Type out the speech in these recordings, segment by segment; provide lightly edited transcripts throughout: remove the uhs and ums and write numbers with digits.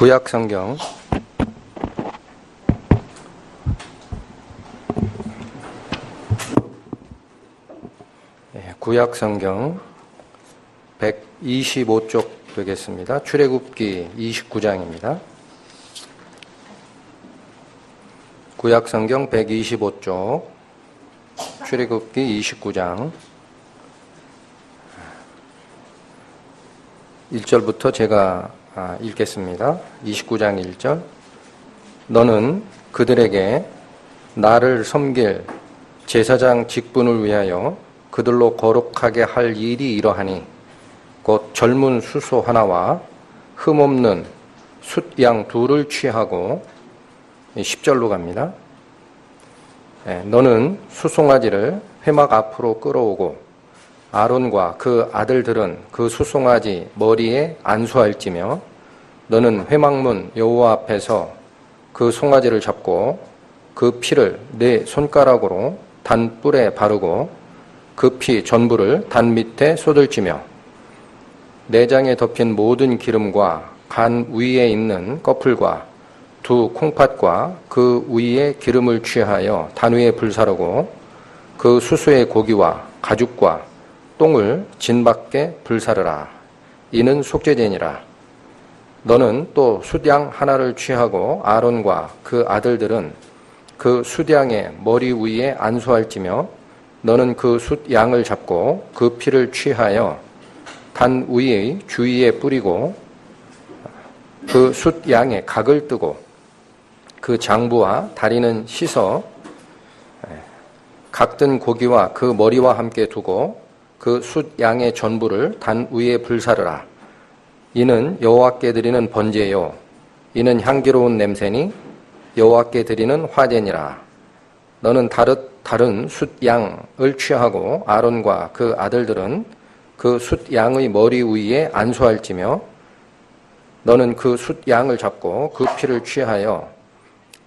구약 성경 구약 성경 125쪽 되겠습니다. 출애굽기 29장입니다. 구약 성경 125쪽 출애굽기 29장 1절부터 제가 읽겠습니다. 29장 1절. 너는 그들에게 나를 섬길 제사장 직분을 위하여 그들로 거룩하게 할 일이 이러하니 곧 젊은 수소 하나와 흠없는 숫양 둘을 취하고 10절로 갑니다. 너는 수송아지를 회막 앞으로 끌어오고 아론과 그 아들들은 그 수송아지 머리에 안수할지며 너는 회막문 여호와 앞에서 그 송아지를 잡고 그 피를 네 손가락으로 단뿔에 바르고 그 피 전부를 단 밑에 쏟을지며 내장에 덮인 모든 기름과 간 위에 있는 꺼풀과 두 콩팥과 그 위에 기름을 취하여 단 위에 불사르고 그 수수의 고기와 가죽과 똥을 진 밖에 불사르라. 이는 속죄제니라. 너는 또 숫양 하나를 취하고 아론과 그 아들들은 그 숫양의 머리 위에 안수할지며 너는 그 숫양을 잡고 그 피를 취하여 단 위의 주위에 뿌리고 그 숫양의 각을 뜨고 그 장부와 다리는 씻어 각든 고기와 그 머리와 함께 두고 그 숫양의 전부를 단 위에 불사르라. 이는 여호와께 드리는 번제요 이는 향기로운 냄새니 여호와께 드리는 화제니라. 너는 다른 숫양을 취하고 아론과 그 아들들은 그 숫양의 머리 위에 안수할지며 너는 그 숫양을 잡고 그 피를 취하여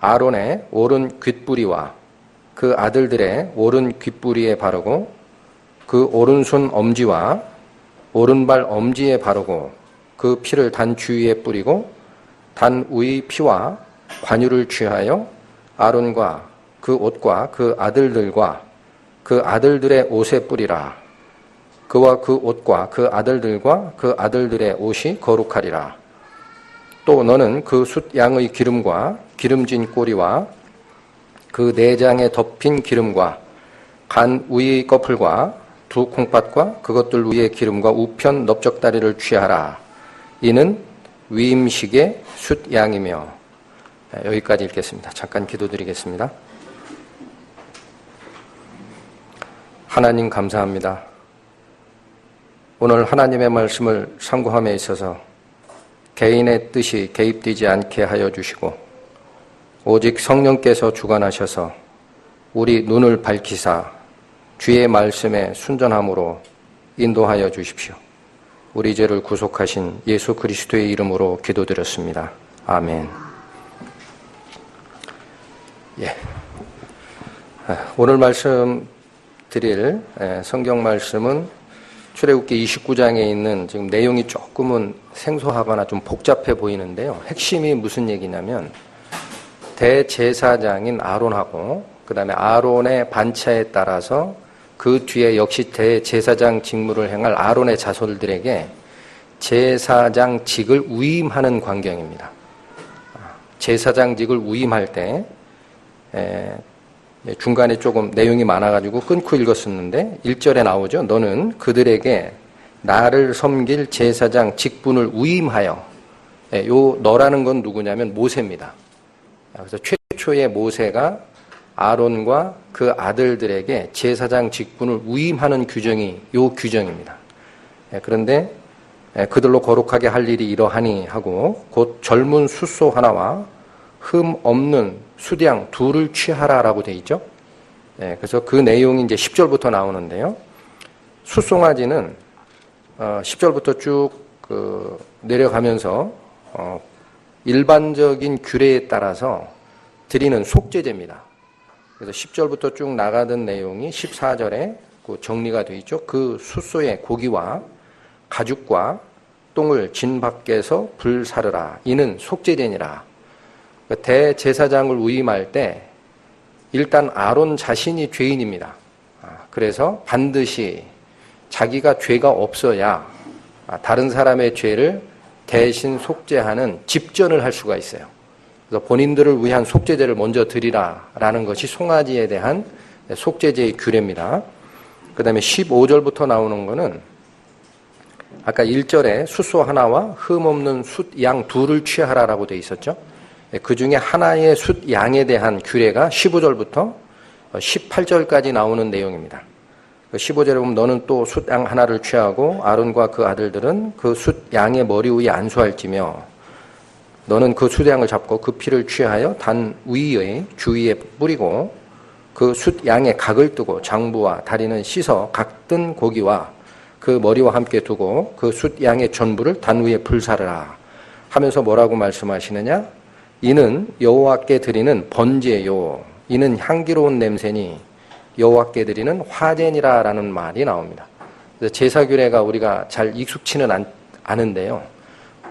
아론의 오른 귓부리와 그 아들들의 오른 귓부리에 바르고 그 오른손 엄지와 오른발 엄지에 바르고 그 피를 단 주위에 뿌리고 단 위의 피와 관유를 취하여 아론과 그 옷과 그 아들들과 그 아들들의 옷에 뿌리라. 그와 그 옷과 그 아들들과 그 아들들의 옷이 거룩하리라. 또 너는 그 숫양의 기름과 기름진 꼬리와 그 내장에 덮인 기름과 간 위의 꺼풀과 두 콩팥과 그것들 위의 기름과 우편 넓적다리를 취하라. 이는 위임식의 숫양이며. 여기까지 읽겠습니다. 잠깐 기도드리겠습니다. 하나님 감사합니다. 오늘 하나님의 말씀을 상고함에 있어서 개인의 뜻이 개입되지 않게 하여 주시고 오직 성령께서 주관하셔서 우리 눈을 밝히사 주의 말씀에 순전함으로 인도하여 주십시오. 우리 죄를 구속하신 예수 그리스도의 이름으로 기도드렸습니다. 아멘. 오늘 말씀 드릴 성경 말씀은 출애굽기 29장에 있는 지금 내용이 조금은 생소하거나 좀 복잡해 보이는데요. 핵심이 무슨 얘기냐면 대제사장인 아론하고 그 다음에 아론의 반차에 따라서 그 뒤에 역시 대제사장 직무를 행할 아론의 자손들에게 제사장직을 위임하는 광경입니다. 제사장직을 위임할 때 중간에 조금 내용이 많아가지고 끊고 읽었었는데 1절에 나오죠. 너는 그들에게 나를 섬길 제사장 직분을 위임하여. 요 너라는 건 누구냐면 모세입니다. 그래서 최초의 모세가 아론과 그 아들들에게 제사장 직분을 위임하는 규정이 요 규정입니다. 그런데 그들로 거룩하게 할 일이 이러하니 하고 곧 젊은 숫소 하나와 흠 없는 숫양 둘을 취하라라고 돼 있죠. 그래서 그 내용이 이제 10절부터 나오는데요. 숫송아지는 10절부터 쭉 내려가면서 일반적인 규례에 따라서 드리는 속죄제입니다. 그래서 10절부터 쭉 나가던 내용이 14절에 정리가 되어 있죠. 그 숫소의 고기와 가죽과 똥을 진 밖에서 불사르라. 이는 속죄제니라. 대제사장을 위임할 때 일단 아론 자신이 죄인입니다. 그래서 반드시 자기가 죄가 없어야 다른 사람의 죄를 대신 속죄하는 집전을 할 수가 있어요. 그래서 본인들을 위한 속죄제를 먼저 드리라라는 것이 송아지에 대한 속죄제의 규례입니다. 그 다음에 15절부터 나오는 거는 아까 1절에 숫소 하나와 흠없는 숫양 둘을 취하라라고 되어 있었죠. 그 중에 하나의 숫양에 대한 규례가 15절부터 18절까지 나오는 내용입니다. 15절에 보면 너는 또 숫양 하나를 취하고 아론과 그 아들들은 그 숫양의 머리 위에 안수할지며 너는 그 숫양을 잡고 그 피를 취하여 단 위의 주위에 뿌리고 그 숫양의 각을 뜨고 장부와 다리는 씻어 각 뜬 고기와 그 머리와 함께 두고 그 숫양의 전부를 단 위에 불사르라 하면서 뭐라고 말씀하시느냐? 이는 여호와께 드리는 번제요. 이는 향기로운 냄새니 여호와께 드리는 화제니라라는 말이 나옵니다. 제사규례가 우리가 잘 익숙치는 않은데요.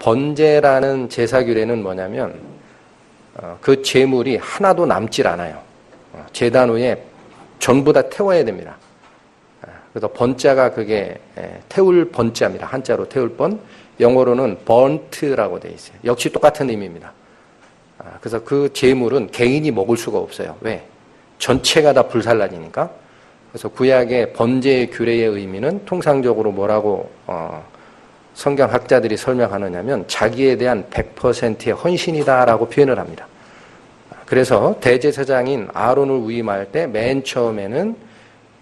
번제라는 제사규례는 뭐냐면 그 제물이 하나도 남질 않아요. 제단 위에 전부 다 태워야 됩니다. 그래서 번자가 그게 태울 번자입니다. 한자로 태울 번, 영어로는 burned라고 되어 있어요. 역시 똑같은 의미입니다. 그래서 그 제물은 개인이 먹을 수가 없어요. 왜? 전체가 다 불살라지니까. 그래서 구약의 번제의 규례의 의미는 통상적으로 뭐라고 성경학자들이 설명하느냐면 자기에 대한 100%의 헌신이다라고 표현을 합니다. 그래서 대제사장인 아론을 위임할 때 맨 처음에는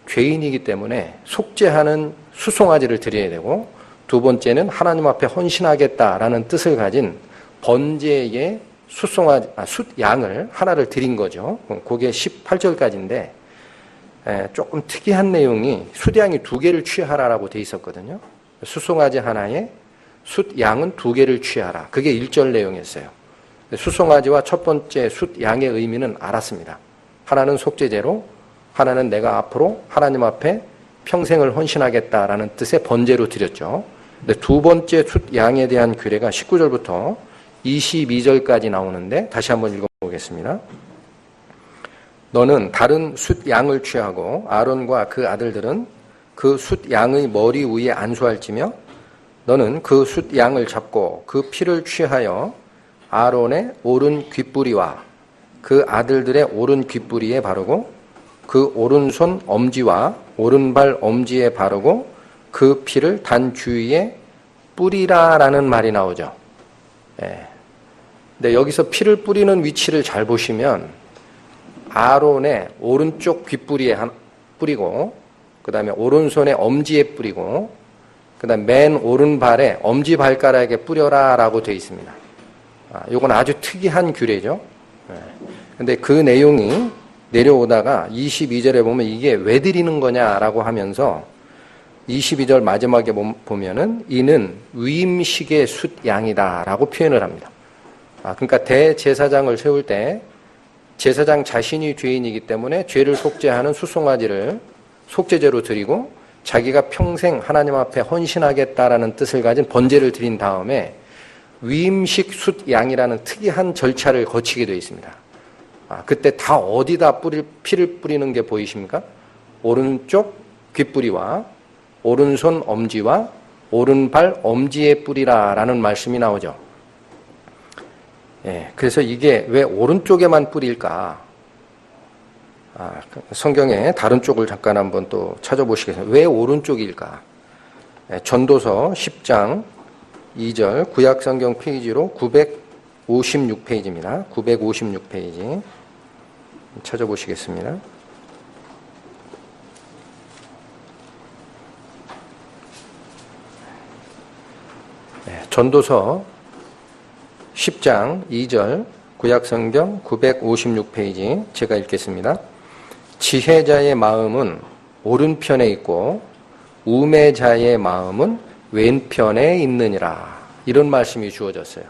죄인이기 때문에 속죄하는 수송아지를 드려야 되고 두 번째는 하나님 앞에 헌신하겠다라는 뜻을 가진 번제의 숫양을 하나를 드린 거죠. 그게 18절까지인데 조금 특이한 내용이 숫양이 2개를 취하라라고 돼 있었거든요. 수송아지 하나에 숫양은 2개를 취하라. 그게 1절 내용이었어요. 수송아지와 첫 번째 숫양의 의미는 알았습니다. 하나는 속죄제로, 하나는 내가 앞으로 하나님 앞에 평생을 헌신하겠다라는 뜻의 번제로 드렸죠. 근데 두 번째 숫양에 대한 규례가 19절부터 22절까지 나오는데 다시 한번 읽어보겠습니다. 너는 다른 숫양을 취하고 아론과 그 아들들은 그 숫양의 머리 위에 안수할지며 너는 그 숫양을 잡고 그 피를 취하여 아론의 오른 귓뿌리와 그 아들들의 오른 귓뿌리에 바르고 그 오른손 엄지와 오른발 엄지에 바르고 그 피를 단 주위에 뿌리라라는 말이 나오죠. 근데 여기서 피를 뿌리는 위치를 잘 보시면 아론의 오른쪽 귓뿌리에 뿌리고 그 다음에 오른손에 엄지에 뿌리고 그 다음에 맨 오른발에 엄지발가락에 뿌려라라고 되어 있습니다. 이건 아주 특이한 규례죠. 근데 그 내용이 내려오다가 22절에 보면 이게 왜 드리는 거냐라고 하면서 22절 마지막에 보면은 이는 위임식의 숫양이다라고 표현을 합니다. 그러니까 대제사장을 세울 때 제사장 자신이 죄인이기 때문에 죄를 속죄하는 수송아지를 속죄제로 드리고 자기가 평생 하나님 앞에 헌신하겠다라는 뜻을 가진 번제를 드린 다음에 위임식 숫양이라는 특이한 절차를 거치게 되어 있습니다. 그때 다 어디다 피를 뿌리는 게 보이십니까? 오른쪽 귓뿌리와 오른손 엄지와 오른발 엄지에 뿌리라라는 말씀이 나오죠. 그래서 이게 왜 오른쪽에만 뿌릴까? 성경의 다른 쪽을 잠깐 한번 또 찾아보시겠어요? 왜 오른쪽일까? 전도서 10장 2절 구약성경 페이지로 956페이지입니다. 956페이지 찾아보시겠습니다. 전도서 10장 2절 구약성경 956페이지 제가 읽겠습니다. 지혜자의 마음은 오른편에 있고 우매자의 마음은 왼편에 있느니라. 이런 말씀이 주어졌어요.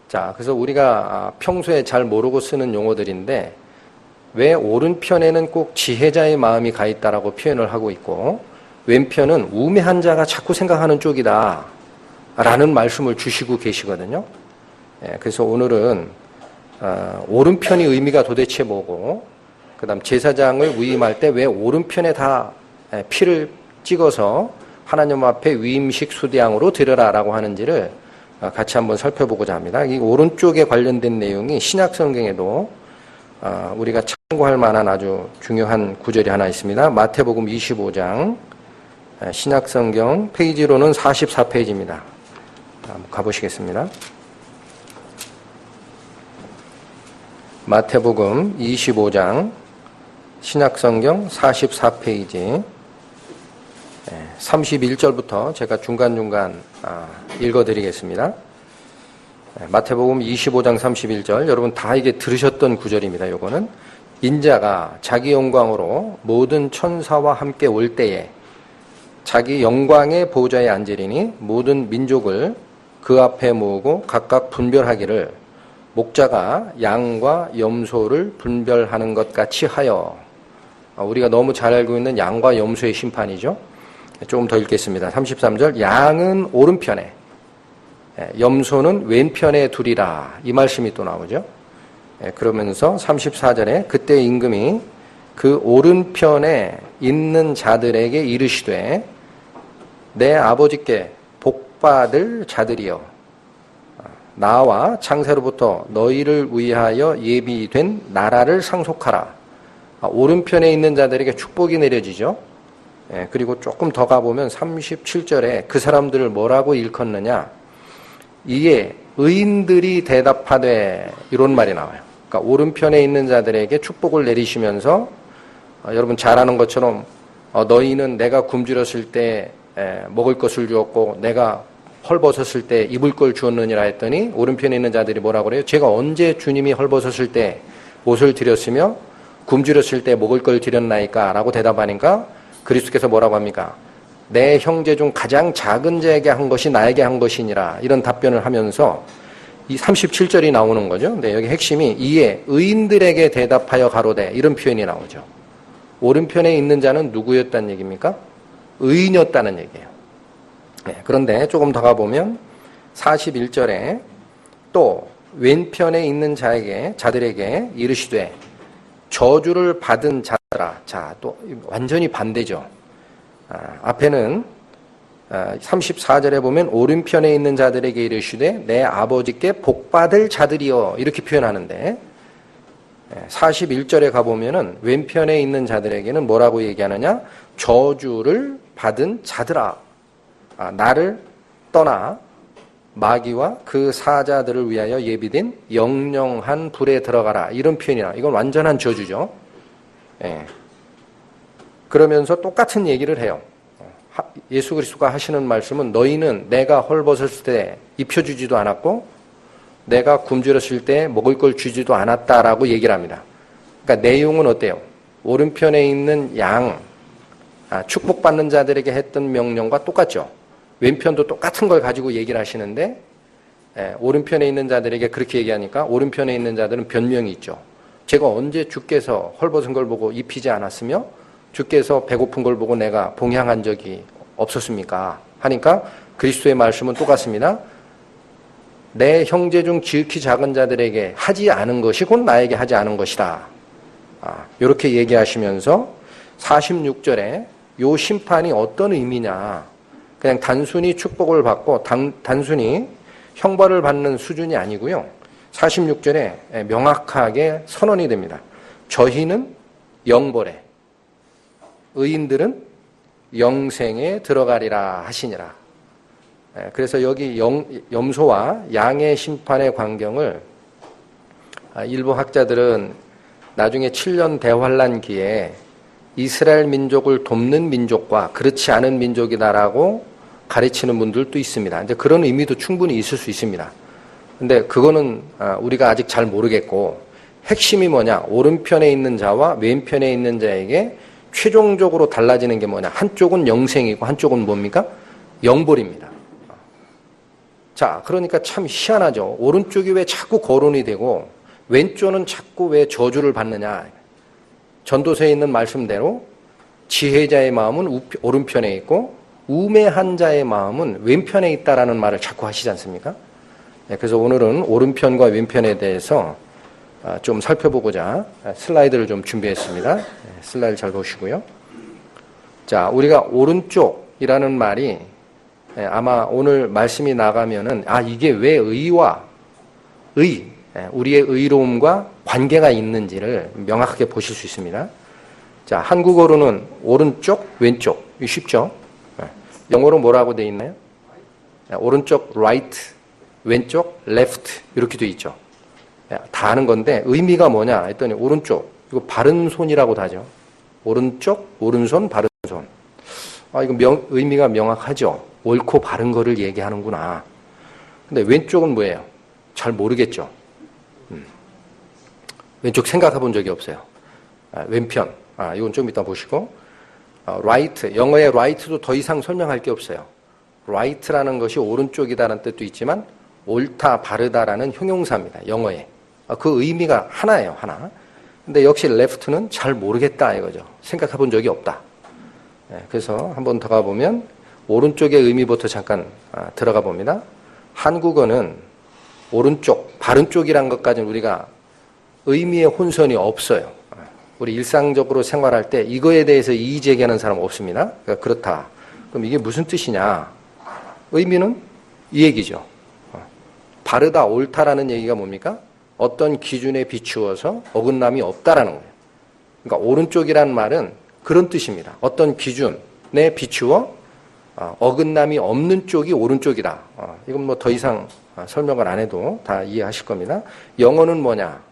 자, 그래서 우리가 평소에 잘 모르고 쓰는 용어들인데 왜 오른편에는 꼭 지혜자의 마음이 가 있다라고 표현을 하고 있고 왼편은 우매한 자가 자꾸 생각하는 쪽이다 라는 말씀을 주시고 계시거든요. 그래서 오늘은 오른편이 의미가 도대체 뭐고, 그 다음 제사장을 위임할 때 왜 오른편에 다 피를 찍어서 하나님 앞에 위임식 수대양으로 드려라라고 하는지를 같이 한번 살펴보고자 합니다. 이 오른쪽에 관련된 내용이 신약 성경에도 우리가 참고할 만한 아주 중요한 구절이 하나 있습니다. 마태복음 25장 신약 성경 페이지로는 44페이지입니다. 한번 가보시겠습니다. 마태복음 25장 신약성경 44페이지 31절부터 제가 중간중간 읽어드리겠습니다. 마태복음 25장 31절, 여러분 다 이게 들으셨던 구절입니다. 요거는 인자가 자기 영광으로 모든 천사와 함께 올 때에 자기 영광의 보좌에 앉으리니 모든 민족을 그 앞에 모으고 각각 분별하기를 목자가 양과 염소를 분별하는 것 같이 하여. 우리가 너무 잘 알고 있는 양과 염소의 심판이죠. 조금 더 읽겠습니다. 33절, 양은 오른편에 염소는 왼편에 두리라. 이 말씀이 또 나오죠. 그러면서 34절에 그때 임금이 그 오른편에 있는 자들에게 이르시되 내 아버지께 복받을 자들이여 나와 창세로부터 너희를 위하여 예비된 나라를 상속하라. 오른편에 있는 자들에게 축복이 내려지죠. 그리고 조금 더 가보면 37절에 그 사람들을 뭐라고 일컫느냐. 이에 의인들이 대답하되, 이런 말이 나와요. 그러니까 오른편에 있는 자들에게 축복을 내리시면서 여러분 잘 아는 것처럼 너희는 내가 굶주렸을 때 먹을 것을 주었고 내가 헐벗었을 때 입을 걸 주었느니라 했더니 오른편에 있는 자들이 뭐라고 그래요? 제가 언제 주님이 헐벗었을 때 옷을 드렸으며 굶주렸을 때 먹을 걸 드렸나이까? 라고 대답하니까 그리스도께서 뭐라고 합니까? 내 형제 중 가장 작은 자에게 한 것이 나에게 한 것이니라. 이런 답변을 하면서 이 37절이 나오는 거죠. 근데 여기 핵심이 이에 의인들에게 대답하여 가로되, 이런 표현이 나오죠. 오른편에 있는 자는 누구였다는 얘기입니까? 의인이었다는 얘기예요. 그런데 조금 더 가보면 41절에 또 왼편에 있는 자들에게 이르시되 저주를 받은 자들아. 자, 또 완전히 반대죠. 앞에는 34절에 보면 오른편에 있는 자들에게 이르시되 내 아버지께 복받을 자들이여, 이렇게 표현하는데 41절에 가보면은 왼편에 있는 자들에게는 뭐라고 얘기하느냐? 저주를 받은 자들아. 나를 떠나 마귀와 그 사자들을 위하여 예비된 영영한 불에 들어가라. 이런 표현이나, 이건 완전한 저주죠. 그러면서 똑같은 얘기를 해요. 예수 그리스도가 하시는 말씀은 너희는 내가 헐벗었을 때 입혀주지도 않았고 내가 굶주렸을 때 먹을 걸 주지도 않았다라고 얘기를 합니다. 그러니까 내용은 어때요? 오른편에 있는 축복받는 자들에게 했던 명령과 똑같죠. 왼편도 똑같은 걸 가지고 얘기를 하시는데 오른편에 있는 자들에게 그렇게 얘기하니까 오른편에 있는 자들은 변명이 있죠. 제가 언제 주께서 헐벗은 걸 보고 입히지 않았으며 주께서 배고픈 걸 보고 내가 봉양한 적이 없었습니까? 하니까 그리스도의 말씀은 똑같습니다. 내 형제 중 지극히 작은 자들에게 하지 않은 것이 곧 나에게 하지 않은 것이다. 이렇게 얘기하시면서 46절에 요 심판이 어떤 의미냐. 그냥 단순히 축복을 받고 단순히 형벌을 받는 수준이 아니고요. 46절에 명확하게 선언이 됩니다. 저희는 영벌에 의인들은 영생에 들어가리라 하시니라. 그래서 여기 염소와 양의 심판의 광경을 일부 학자들은 나중에 7년 대환란기에 이스라엘 민족을 돕는 민족과 그렇지 않은 민족이다라고 가르치는 분들도 있습니다. 근데 그런 의미도 충분히 있을 수 있습니다. 근데 그거는 우리가 아직 잘 모르겠고, 핵심이 뭐냐? 오른편에 있는 자와 왼편에 있는 자에게 최종적으로 달라지는 게 뭐냐? 한쪽은 영생이고 한쪽은 뭡니까? 영벌입니다. 자, 그러니까 참 희한하죠. 오른쪽이 왜 자꾸 거론이 되고 왼쪽은 자꾸 왜 저주를 받느냐? 전도서에 있는 말씀대로 지혜자의 마음은 오른편에 있고 우매한 자의 마음은 왼편에 있다라는 말을 자꾸 하시지 않습니까? 그래서 오늘은 오른편과 왼편에 대해서 좀 살펴보고자 슬라이드를 좀 준비했습니다. 슬라이드 잘 보시고요. 자, 우리가 오른쪽이라는 말이 아마 오늘 말씀이 나가면은 이게 왜 의와 우리의 의로움과 관계가 있는지를 명확하게 보실 수 있습니다. 자, 한국어로는 오른쪽, 왼쪽. 이거 쉽죠? 영어로 뭐라고 돼 있나요? 오른쪽 right, 왼쪽 left 이렇게 돼 있죠. 다 아는 건데 의미가 뭐냐 했더니 오른쪽, 이거 바른 손이라고도 하죠. 오른쪽, 오른손, 바른 손. 이거 의미가 명확하죠. 옳고 바른 거를 얘기하는구나. 근데 왼쪽은 뭐예요? 잘 모르겠죠. 왼쪽 생각해 본 적이 없어요. 왼편. 이건 좀 이따 보시고. right. 영어의 right도 더 이상 설명할 게 없어요. right라는 것이 오른쪽이다라는 뜻도 있지만 옳다, 바르다라는 형용사입니다. 영어에. 그 의미가 하나예요, 하나. 근데 역시 left는 잘 모르겠다 이거죠. 생각해 본 적이 없다. 그래서 한번 더 가보면 오른쪽의 의미부터 잠깐 들어가 봅니다. 한국어는 오른쪽, 바른 쪽이란 것까지는 우리가 의미의 혼선이 없어요. 우리 일상적으로 생활할 때 이거에 대해서 이의 제기하는 사람 없습니다. 그러니까 그렇다. 그럼 이게 무슨 뜻이냐? 의미는 이 얘기죠. 바르다, 옳다라는 얘기가 뭡니까? 어떤 기준에 비추어서 어긋남이 없다라는 거예요. 그러니까 오른쪽이란 말은 그런 뜻입니다. 어떤 기준에 비추어 어긋남이 없는 쪽이 오른쪽이다. 이건 뭐 더 이상 설명을 안 해도 다 이해하실 겁니다. 영어는 뭐냐?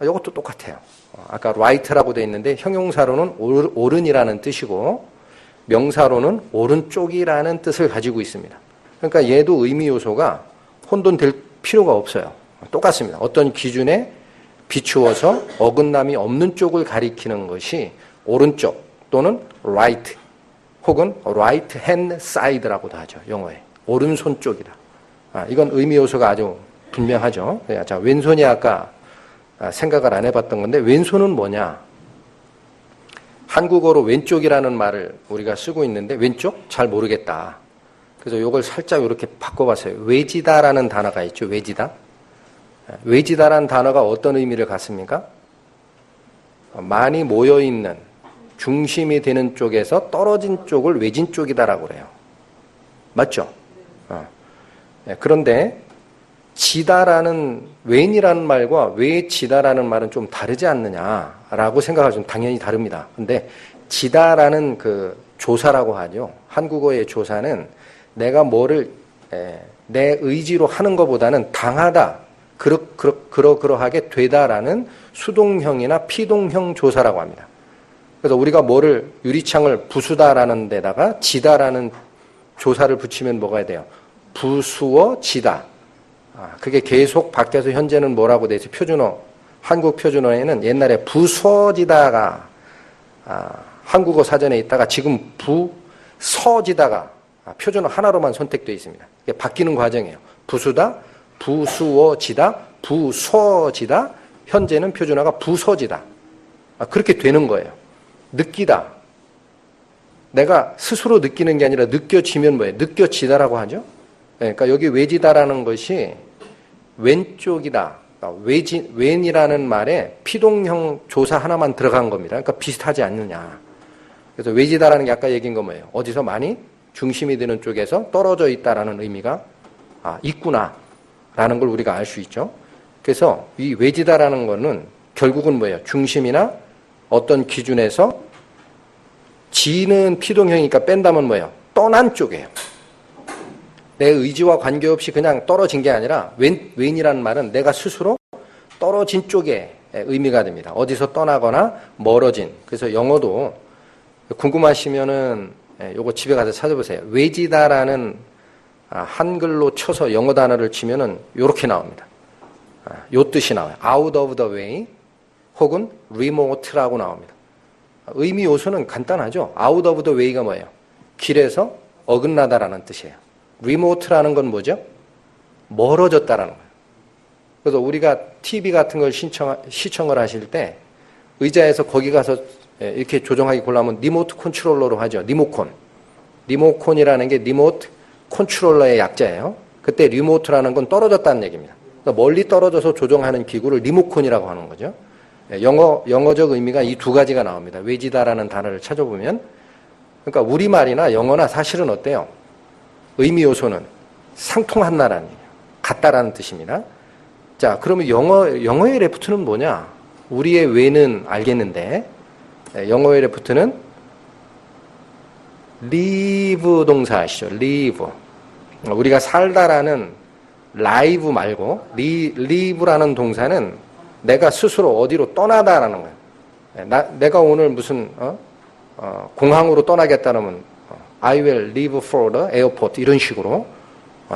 이것도 똑같아요. 아까 right라고 돼 있는데 형용사로는 옳은이라는 뜻이고 명사로는 오른쪽이라는 뜻을 가지고 있습니다. 그러니까 얘도 의미 요소가 혼돈될 필요가 없어요. 똑같습니다. 어떤 기준에 비추어서 어긋남이 없는 쪽을 가리키는 것이 오른쪽 또는 right 혹은 right hand side라고도 하죠. 영어에. 오른손 쪽이다. 이건 의미 요소가 아주 분명하죠. 자, 왼손이 아까 생각을 안 해봤던 건데 왼손은 뭐냐? 한국어로 왼쪽이라는 말을 우리가 쓰고 있는데 왼쪽? 잘 모르겠다. 그래서 이걸 살짝 이렇게 바꿔봤어요. 외지다라는 단어가 있죠. 외지다. 외지다라는 단어가 어떤 의미를 갖습니까? 많이 모여있는 중심이 되는 쪽에서 떨어진 쪽을 외진 쪽이다라고 그래요. 맞죠? 그런데 지다라는 왼이라는 말과 외지다라는 말은 좀 다르지 않느냐라고 생각하시면 당연히 다릅니다. 근데 지다라는 그 조사라고 하죠. 한국어의 조사는 내가 뭐를 내 의지로 하는 것보다는 당하다, 그러하게 되다라는 수동형이나 피동형 조사라고 합니다. 그래서 우리가 뭐를 유리창을 부수다라는 데다가 지다라는 조사를 붙이면 뭐가 돼요? 부수어지다. 그게 계속 바뀌어서 현재는 뭐라고 돼 있어요? 표준어, 한국 표준어에는 옛날에 부서지다가 한국어 사전에 있다가 지금 부서지다가 표준어 하나로만 선택되어 있습니다. 이게 바뀌는 과정이에요. 부수다, 부수어지다, 부서지다, 현재는 표준어가 부서지다. 그렇게 되는 거예요. 느끼다. 내가 스스로 느끼는 게 아니라 느껴지면 뭐예요? 느껴지다라고 하죠. 그러니까 여기 외지다라는 것이 왼쪽이다. 그러니까 왼이라는 말에 피동형 조사 하나만 들어간 겁니다. 그러니까 비슷하지 않느냐. 그래서 외지다라는 게 아까 얘기한 거 뭐예요? 어디서 많이 중심이 되는 쪽에서 떨어져 있다라는 의미가 있구나라는 걸 우리가 알 수 있죠. 그래서 이 외지다라는 거는 결국은 뭐예요? 중심이나 어떤 기준에서 지는 피동형이니까 뺀다면 뭐예요? 떠난 쪽이에요. 내 의지와 관계없이 그냥 떨어진 게 아니라 왼이라는 말은 내가 스스로 떨어진 쪽에 의미가 됩니다. 어디서 떠나거나 멀어진. 그래서 영어도 궁금하시면은 요거 집에 가서 찾아보세요. 외지다라는 한글로 쳐서 영어 단어를 치면은 요렇게 나옵니다. 요 뜻이 나와요. out of the way 혹은 remote라고 나옵니다. 의미 요소는 간단하죠. out of the way가 뭐예요? 길에서 어긋나다라는 뜻이에요. remote라는 건 뭐죠? 멀어졌다라는 거예요. 그래서 우리가 TV 같은 걸 시청을 하실 때 의자에서 거기 가서 이렇게 조정하기 곤란하면 리모트 컨트롤러로 하죠. 리모컨. 리모콘이라는 게 리모트 컨트롤러의 약자예요. 그때 리모트라는 건 떨어졌다는 얘기입니다. 그러니까 멀리 떨어져서 조종하는 기구를 리모콘이라고 하는 거죠. 영어적 의미가 이 두 가지가 나옵니다. 외지다라는 단어를 찾아보면. 그러니까 우리말이나 영어나 사실은 어때요? 의미 요소는 상통한다라는 얘기예요. 같다라는 뜻입니다. 자, 그러면 영어의 레프트는 뭐냐? 우리의 왜는 알겠는데, 영어의 레프트는 live 동사 아시죠? live. 우리가 살다라는 live 말고, live라는 동사는 내가 스스로 어디로 떠나다라는 거예요. 내가 오늘 무슨, 공항으로 떠나겠다면, I will leave for the airport. 이런 식으로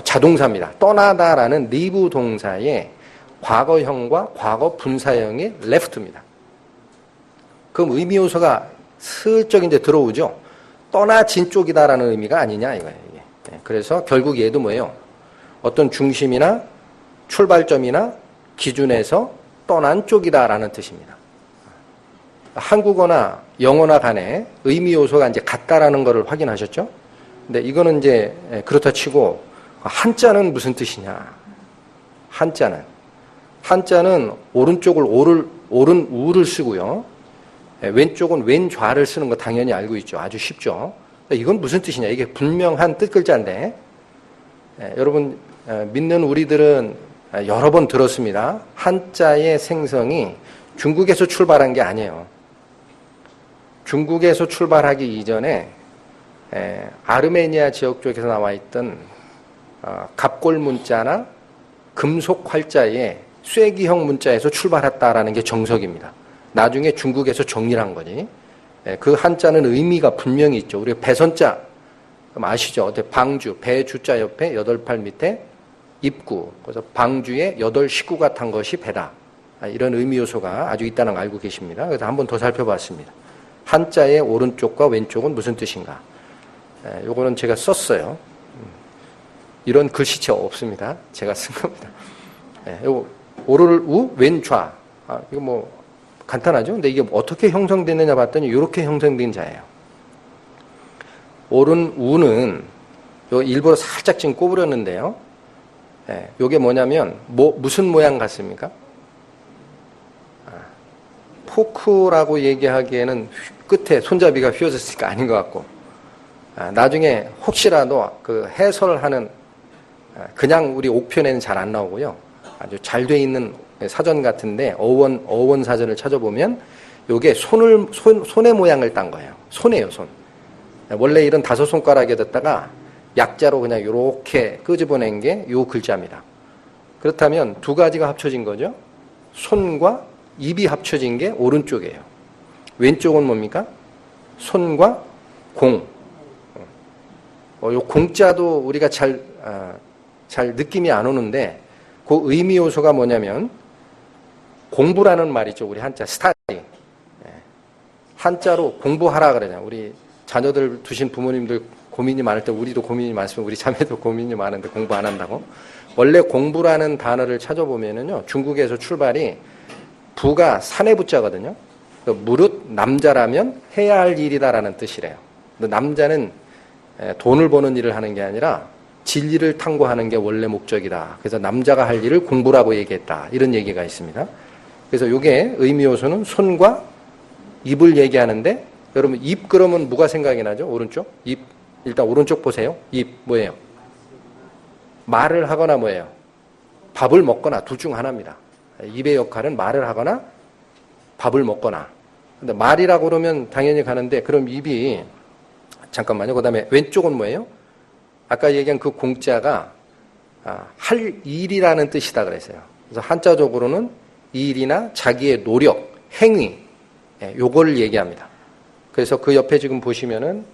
자동사입니다. 떠나다라는 leave 동사의 과거형과 과거 분사형이 left입니다. 그럼 의미 요소가 슬쩍 이제 들어오죠. 떠나진 쪽이다라는 의미가 아니냐 이거예요. 이게. 그래서 결국 얘도 뭐예요? 어떤 중심이나 출발점이나 기준에서 떠난 쪽이다라는 뜻입니다. 한국어나 영어나 간에 의미 요소가 이제 같다라는 것을 확인하셨죠? 근데 이거는 이제 그렇다 치고 한자는 무슨 뜻이냐? 한자는 오른쪽을 오른 우를 쓰고요. 왼쪽은 왼좌를 쓰는 거 당연히 알고 있죠. 아주 쉽죠. 이건 무슨 뜻이냐? 이게 분명한 뜻글자인데 여러분 믿는 우리들은 여러 번 들었습니다. 한자의 생성이 중국에서 출발한 게 아니에요. 중국에서 출발하기 이전에 아르메니아 지역 쪽에서 나와 있던 갑골 문자나 금속 활자의 쇠기형 문자에서 출발했다라는 게 정석입니다. 나중에 중국에서 정리를 한 거지. 그 한자는 의미가 분명히 있죠. 우리가 배선자 아시죠? 방주, 배주자 옆에 8팔 밑에 입구. 그래서 방주에 8식구가 탄 것이 배다. 이런 의미 요소가 아주 있다는 걸 알고 계십니다. 그래서 한 번 더 살펴봤습니다. 한자의 오른쪽과 왼쪽은 무슨 뜻인가? 요거는 제가 썼어요. 이런 글씨체 없습니다. 제가 쓴 겁니다. 요거 오를 우, 왼좌. 이거 뭐 간단하죠? 근데 이게 어떻게 형성되느냐 봤더니 이렇게 형성된 자예요. 오른 우는 요 일부러 살짝 지금 꼬부렸는데요. 요게 뭐냐면 무슨 모양 같습니까? 포크라고 얘기하기에는 끝에 손잡이가 휘어졌으니까 아닌 것 같고, 나중에 혹시라도 그 해설하는 그냥 우리 옥편에는 잘 안 나오고요. 아주 잘 돼 있는 사전 같은데 어원 사전을 찾아보면 요게 손의 모양을 딴 거예요. 손이에요, 손. 원래 이런 5손가락에 듣다가 약자로 그냥 요렇게 끄집어낸 게 요 글자입니다. 그렇다면 두 가지가 합쳐진 거죠. 손과 입이 합쳐진 게 오른쪽이에요. 왼쪽은 뭡니까? 손과 공. 요 공자도 우리가 잘 느낌이 안 오는데 그 의미 요소가 뭐냐면 공부라는 말이죠. 우리 한자 스타디. 한자로 공부하라 그러냐. 우리 자녀들 두신 부모님들 고민이 많을 때 우리도 고민이 많으면 우리 자매도 고민이 많은데 공부 안 한다고. 원래 공부라는 단어를 찾아보면은요. 중국에서 출발이 부가 산의 부자거든요. 무릇 남자라면 해야 할 일이다라는 뜻이래요. 남자는 돈을 버는 일을 하는 게 아니라 진리를 탐구하는 게 원래 목적이다. 그래서 남자가 할 일을 공부라고 얘기했다. 이런 얘기가 있습니다. 그래서 이게 의미 요소는 손과 입을 얘기하는데 여러분 입 그러면 뭐가 생각이 나죠? 오른쪽? 입. 일단 오른쪽 보세요. 입 뭐예요? 말을 하거나 뭐예요? 밥을 먹거나 둘 중 하나입니다. 입의 역할은 말을 하거나 밥을 먹거나. 근데 말이라고 그러면 당연히 가는데 그럼 입이 잠깐만요. 그다음에 왼쪽은 뭐예요? 아까 얘기한 그 공자가 할 일이라는 뜻이다 그랬어요. 그래서 한자적으로는 일이나 자기의 노력, 행위 요거를 얘기합니다. 그래서 그 옆에 지금 보시면은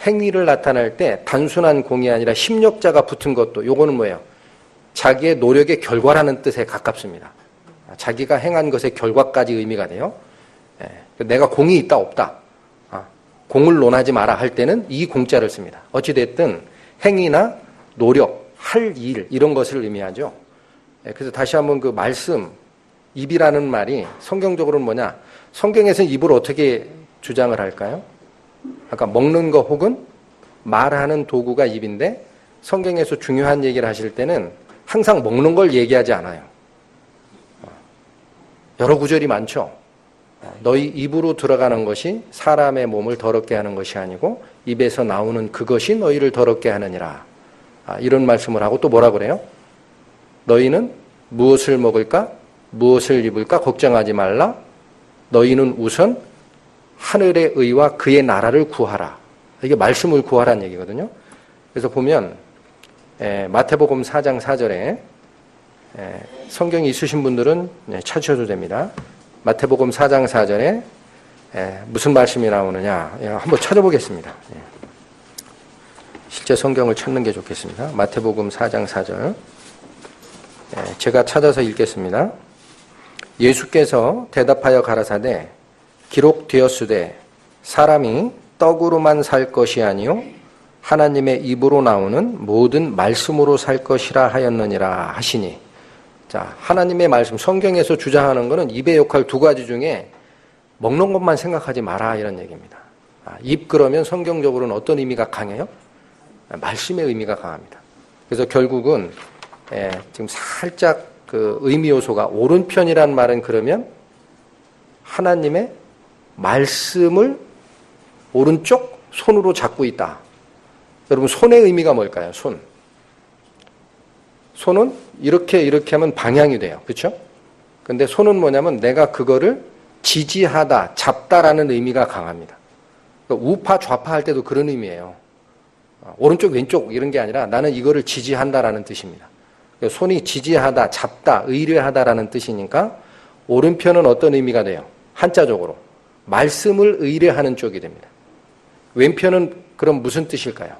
행위를 나타낼 때 단순한 공이 아니라 심력자가 붙은 것도 요거는 뭐예요? 자기의 노력의 결과라는 뜻에 가깝습니다. 자기가 행한 것의 결과까지 의미가 돼요. 내가 공이 있다 없다. 공을 논하지 마라 할 때는 이 공자를 씁니다. 어찌됐든 행위나 노력, 할 일 이런 것을 의미하죠. 그래서 다시 한번 그 말씀, 입이라는 말이 성경적으로는 뭐냐? 성경에서는 입을 어떻게 주장을 할까요? 아까 먹는 거 혹은 말하는 도구가 입인데 성경에서 중요한 얘기를 하실 때는 항상 먹는 걸 얘기하지 않아요. 여러 구절이 많죠. 너희 입으로 들어가는 것이 사람의 몸을 더럽게 하는 것이 아니고 입에서 나오는 그것이 너희를 더럽게 하느니라. 이런 말씀을 하고 또 뭐라 그래요? 너희는 무엇을 먹을까? 무엇을 입을까? 걱정하지 말라. 너희는 우선 하늘의 의와 그의 나라를 구하라. 이게 말씀을 구하라는 얘기거든요. 그래서 보면 마태복음 4장 4절에 성경이 있으신 분들은 찾으셔도 됩니다. 마태복음 4장 4절에 무슨 말씀이 나오느냐 한번 찾아보겠습니다. 실제 성경을 찾는 게 좋겠습니다. 마태복음 4장 4절 제가 찾아서 읽겠습니다. 예수께서 대답하여 가라사대 기록되었으되 사람이 떡으로만 살 것이 아니요 하나님의 입으로 나오는 모든 말씀으로 살 것이라 하였느니라 하시니. 자, 하나님의 말씀, 성경에서 주장하는 것은 입의 역할 두 가지 중에 먹는 것만 생각하지 마라 이런 얘기입니다. 입 그러면 성경적으로는 어떤 의미가 강해요? 말씀의 의미가 강합니다. 그래서 결국은 지금 살짝 그 의미 요소가 오른편이란 말은 그러면 하나님의 말씀을 오른쪽 손으로 잡고 있다. 여러분 손의 의미가 뭘까요? 손. 손은 이렇게 하면 방향이 돼요. 그렇죠? 근데 손은 뭐냐면 내가 그거를 지지하다, 잡다라는 의미가 강합니다. 그러니까 우파, 좌파 할 때도 그런 의미예요. 오른쪽, 왼쪽 이런 게 아니라 나는 이거를 지지한다라는 뜻입니다. 그러니까 손이 지지하다, 잡다, 의뢰하다라는 뜻이니까 오른편은 어떤 의미가 돼요? 한자적으로. 말씀을 의뢰하는 쪽이 됩니다. 왼편은 그럼 무슨 뜻일까요?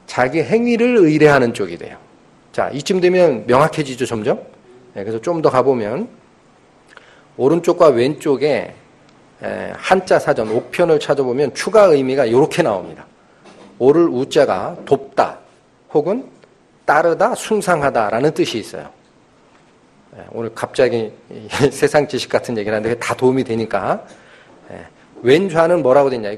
자기 행위를 의뢰하는 쪽이 돼요. 자, 이쯤 되면 명확해지죠, 점점? 그래서 좀 더 가보면, 오른쪽과 왼쪽에 한자 사전, 옥편을 찾아보면 추가 의미가 이렇게 나옵니다. 오를 우자가 돕다, 혹은 따르다, 숭상하다라는 뜻이 있어요. 오늘 갑자기 세상 지식 같은 얘기를 하는데 다 도움이 되니까. 왼좌는 뭐라고 됐냐?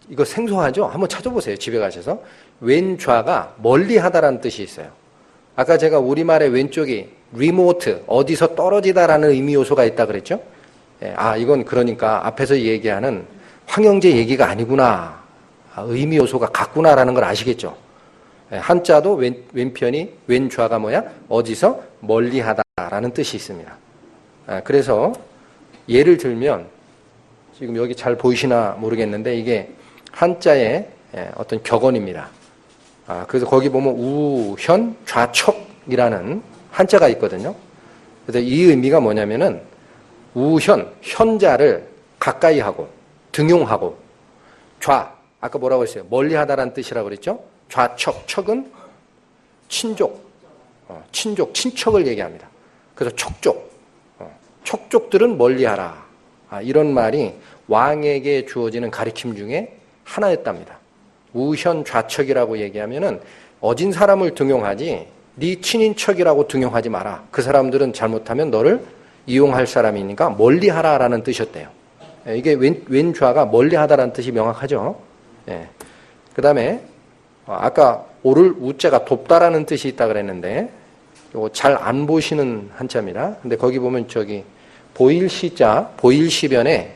이거 생소하죠? 한번 찾아보세요, 집에 가셔서. 왼좌가 멀리하다라는 뜻이 있어요. 아까 제가 우리말의 왼쪽이 리모트, 어디서 떨어지다라는 의미 요소가 있다 그랬죠? 이건 그러니까 앞에서 얘기하는 황영재 얘기가 아니구나. 의미 요소가 같구나라는 걸 아시겠죠? 한자도 왼편이 왼좌가 뭐야? 어디서 멀리하다라는 뜻이 있습니다. 그래서 예를 들면 지금 여기 잘 보이시나 모르겠는데 이게 한자의 어떤 격언입니다. 그래서 거기 보면 우현 좌척이라는 한자가 있거든요. 그래서 이 의미가 뭐냐면은 우현, 현자를 가까이 하고 등용하고 좌, 아까 뭐라고 했어요? 멀리하다라는 뜻이라고 그랬죠? 좌척, 척은 친족, 친척을 얘기합니다. 그래서 척족, 척족들은 멀리하라. 이런 말이 왕에게 주어지는 가르침 중에 하나였답니다. 우현 좌척이라고 얘기하면은 어진 사람을 등용하지 네 친인척이라고 등용하지 마라. 그 사람들은 잘못하면 너를 이용할 사람이니까 멀리하라라는 뜻이었대요. 이게 왼좌가 멀리하다라는 뜻이 명확하죠. 그 다음에 아까 오를 우자가 돕다라는 뜻이 있다 그랬는데 이거 잘 안 보시는 한자입니다. 근데 거기 보면 저기 보일시자, 보일시변에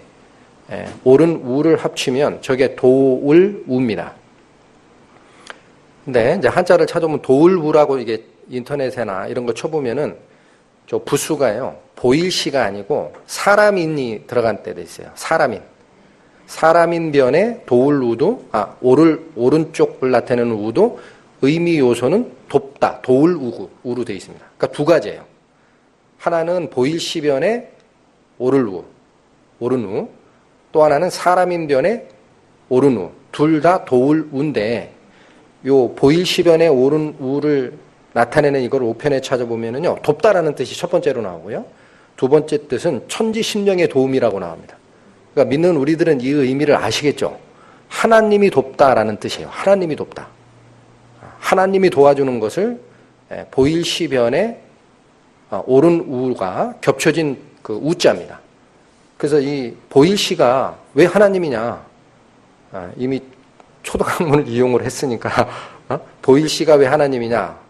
오른 우를 합치면 저게 도울우입니다. 근데 이제 한자를 찾아보면 도울우라고 이게 인터넷에나 이런 거 쳐보면은 저 부수가요. 보일시가 아니고 사람인이 들어간 때도 있어요. 사람인 변에 도울우도, 오른쪽을 나타내는 우도 의미 요소는 돕다, 도울우로 되어 있습니다. 그러니까 두 가지예요. 하나는 보일시변에 오른 우, 또 하나는 사람인 변에 오른 우, 둘 다 도울우인데 요 보일시변에 오른 우를 나타내는 이걸 오편에 찾아보면은요, 돕다라는 뜻이 첫 번째로 나오고요. 두 번째 뜻은 천지심령의 도움이라고 나옵니다. 그러니까 믿는 우리들은 이 의미를 아시겠죠? 하나님이 돕다라는 뜻이에요. 하나님이 돕다. 하나님이 도와주는 것을 보일시변에 오른 우가 겹쳐진 그 우자입니다. 그래서 이 보일시가 왜 하나님이냐? 이미 초등학문을 이용을 했으니까 보일시가 왜 하나님이냐?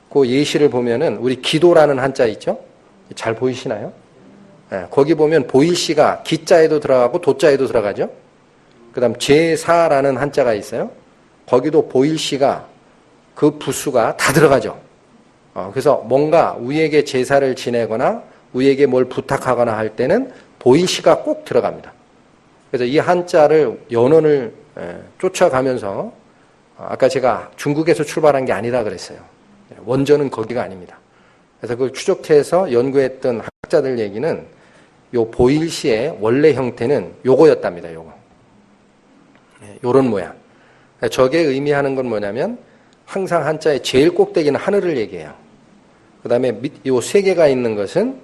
그 예시를 보면은 우리 기도라는 한자 있죠? 잘 보이시나요? 거기 보면 보일시가 기자에도 들어가고 도자에도 들어가죠? 그 다음 제사라는 한자가 있어요. 거기도 보일시가 그 부수가 다 들어가죠. 그래서 뭔가 우리에게 제사를 지내거나 우리에게 뭘 부탁하거나 할 때는 보일시가 꼭 들어갑니다. 그래서 이 한자를 연원을 쫓아가면서 아까 제가 중국에서 출발한 게 아니다 그랬어요. 원전은 거기가 아닙니다. 그래서 그걸 추적해서 연구했던 학자들 얘기는 요 보일시의 원래 형태는 요거였답니다. 요거. 요런 모양. 저게 의미하는 건 뭐냐면 항상 한자의 제일 꼭대기는 하늘을 얘기해요. 그 다음에 요 세 개가 있는 것은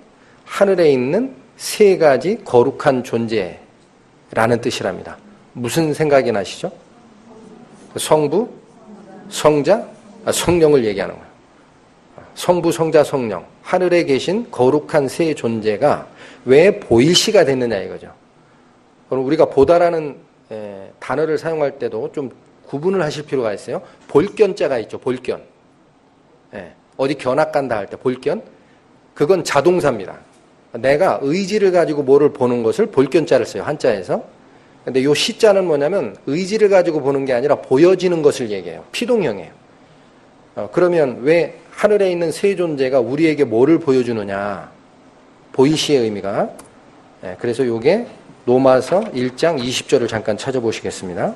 하늘에 있는 세 가지 거룩한 존재라는 뜻이랍니다. 무슨 생각이 나시죠? 성부, 성자, 성령을 얘기하는 거예요. 성부, 성자, 성령. 하늘에 계신 거룩한 세 존재가 왜 보일시가 됐느냐 이거죠. 그럼 우리가 보다라는 단어를 사용할 때도 좀 구분을 하실 필요가 있어요. 볼견자가 있죠. 볼견. 어디 견학 간다 할 때 볼견. 그건 자동사입니다. 내가 의지를 가지고 뭐를 보는 것을 볼견자를 써요. 한자에서. 근데 요 시자는 뭐냐면 의지를 가지고 보는 게 아니라 보여지는 것을 얘기해요. 피동형이에요. 그러면 왜 하늘에 있는 세 존재가 우리에게 뭐를 보여주느냐. 보일시의 의미가. 그래서 요게 로마서 1장 20절을 잠깐 찾아보시겠습니다.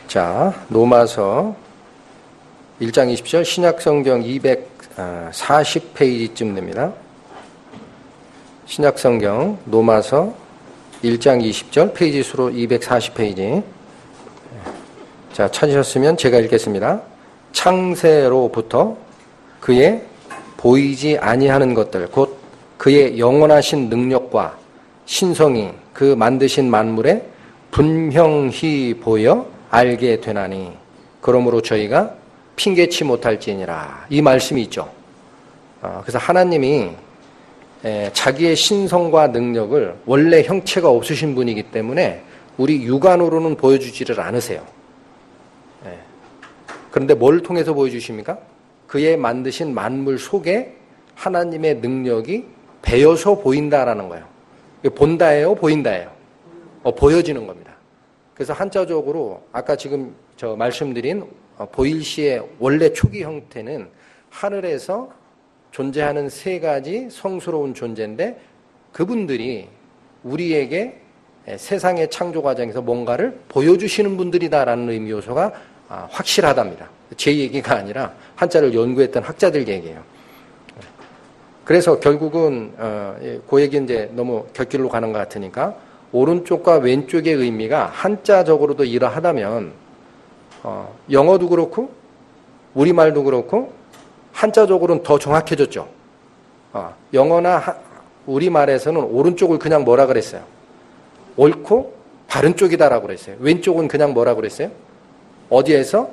자, 로마서 1장 20절 신약성경 240페이지쯤 됩니다. 신약성경 로마서 1장 20절 페이지 수로 240페이지. 자, 찾으셨으면 제가 읽겠습니다. 창세로부터 그의 보이지 아니하는 것들 곧 그의 영원하신 능력과 신성이 그 만드신 만물에 분명히 보여 알게 되나니 그러므로 저희가 핑계치 못할지니라. 이 말씀이 있죠. 그래서 하나님이 자기의 신성과 능력을 원래 형체가 없으신 분이기 때문에 우리 육안으로는 보여주지를 않으세요. 그런데 뭘 통해서 보여주십니까? 그의 만드신 만물 속에 하나님의 능력이 배어서 보인다라는 거예요. 본다예요? 보인다예요? 보여지는 겁니다. 그래서 한자적으로 아까 지금 저 말씀드린 보일시의 원래 초기 형태는 하늘에서 존재하는 세 가지 성스러운 존재인데 그분들이 우리에게 세상의 창조 과정에서 뭔가를 보여주시는 분들이다라는 의미 요소가 확실하답니다. 제 얘기가 아니라 한자를 연구했던 학자들 얘기예요. 그래서 결국은 그 얘기 이제 너무 곁길로 가는 것 같으니까 오른쪽과 왼쪽의 의미가 한자적으로도 이러하다면 영어도 그렇고 우리말도 그렇고 한자적으로는 더 정확해졌죠. 영어나 우리말에서는 오른쪽을 그냥 뭐라 그랬어요? 옳고 바른 쪽이다라고 그랬어요. 왼쪽은 그냥 뭐라 그랬어요? 어디에서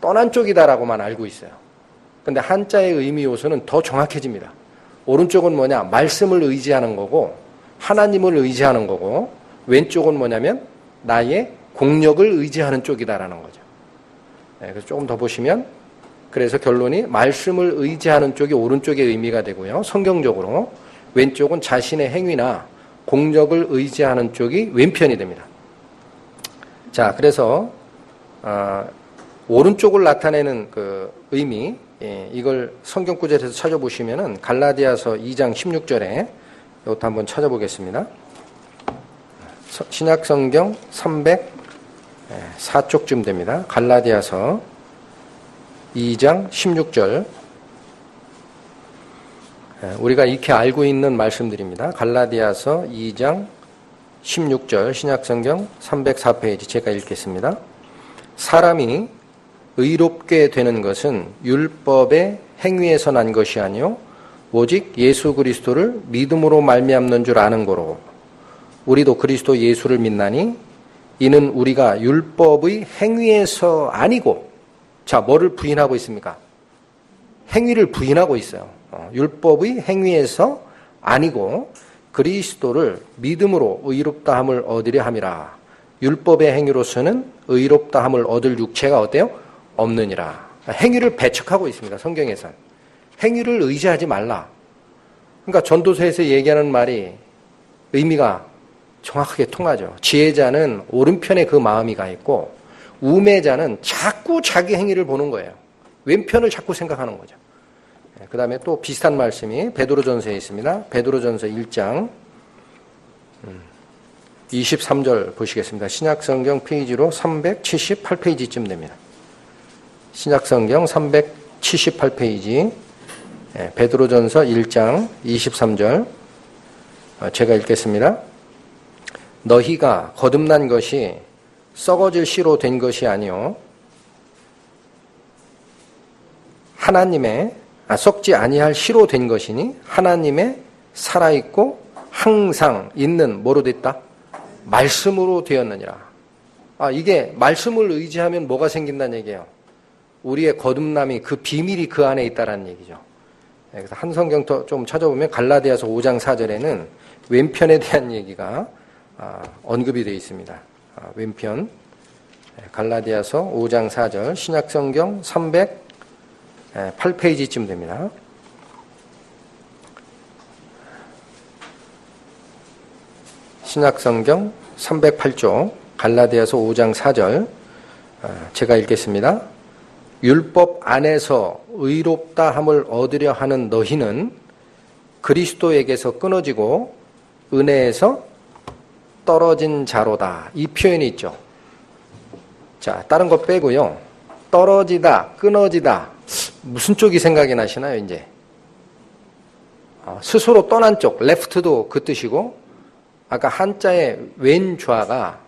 떠난 쪽이다라고만 알고 있어요. 근데 한자의 의미 요소는 더 정확해집니다. 오른쪽은 뭐냐? 말씀을 의지하는 거고 하나님을 의지하는 거고 왼쪽은 뭐냐면 나의 공력을 의지하는 쪽이다라는 거죠. 그래서 조금 더 보시면 그래서 결론이 말씀을 의지하는 쪽이 오른쪽의 의미가 되고요. 성경적으로 왼쪽은 자신의 행위나 공력을 의지하는 쪽이 왼편이 됩니다. 자, 그래서 오른쪽을 나타내는 그 의미 이걸 성경 구절에서 찾아보시면은 갈라디아서 2장 16절에 이것도 한번 찾아보겠습니다. 신약 성경 304쪽쯤 됩니다. 갈라디아서 2장 16절. 우리가 익히 알고 있는 말씀들입니다. 갈라디아서 2장 16절 신약 성경 304페이지 제가 읽겠습니다. 사람이 의롭게 되는 것은 율법의 행위에서 난 것이 아니요 오직 예수 그리스도를 믿음으로 말미암는 줄 아는 거로 우리도 그리스도 예수를 믿나니 이는 우리가 율법의 행위에서 아니고 자 뭐를 부인하고 있습니까? 행위를 부인하고 있어요. 율법의 행위에서 아니고 그리스도를 믿음으로 의롭다함을 얻으려 함이라. 율법의 행위로서는 의롭다함을 얻을 육체가 어때요? 없느니라. 행위를 배척하고 있습니다. 성경에서는. 행위를 의지하지 말라. 그러니까 전도서에서 얘기하는 말이 의미가 정확하게 통하죠. 지혜자는 오른편에 그 마음이 가 있고 우매자는 자꾸 자기 행위를 보는 거예요. 왼편을 자꾸 생각하는 거죠. 그 다음에 또 비슷한 말씀이 베드로전서에 있습니다. 베드로전서 1장 23절 보시겠습니다. 신약성경 페이지로 378페이지쯤 됩니다. 신약성경 378페이지 베드로전서 1장 23절 제가 읽겠습니다. 너희가 거듭난 것이 썩어질 씨로 된 것이 아니요 하나님의 썩지 아니할 씨로 된 것이니 하나님의 살아있고 항상 있는 뭐로 됐다? 말씀으로 되었느니라. 이게 말씀을 의지하면 뭐가 생긴다는 얘기예요. 우리의 거듭남이 그 비밀이 그 안에 있다라는 얘기죠. 그래서 한 성경 좀 찾아보면 갈라디아서 5장 4절에는 왼편에 대한 얘기가 언급이 되어 있습니다. 왼편 갈라디아서 5장 4절 신약성경 308페이지쯤 됩니다. 신약성경 308쪽 갈라디아서 5장 4절 제가 읽겠습니다. 율법 안에서 의롭다 함을 얻으려 하는 너희는 그리스도에게서 끊어지고 은혜에서 떨어진 자로다. 이 표현이 있죠. 자, 다른 거 빼고요. 떨어지다, 끊어지다. 무슨 쪽이 생각이 나시나요, 이제? 스스로 떠난 쪽, left도 그 뜻이고, 아까 한자의 왼좌가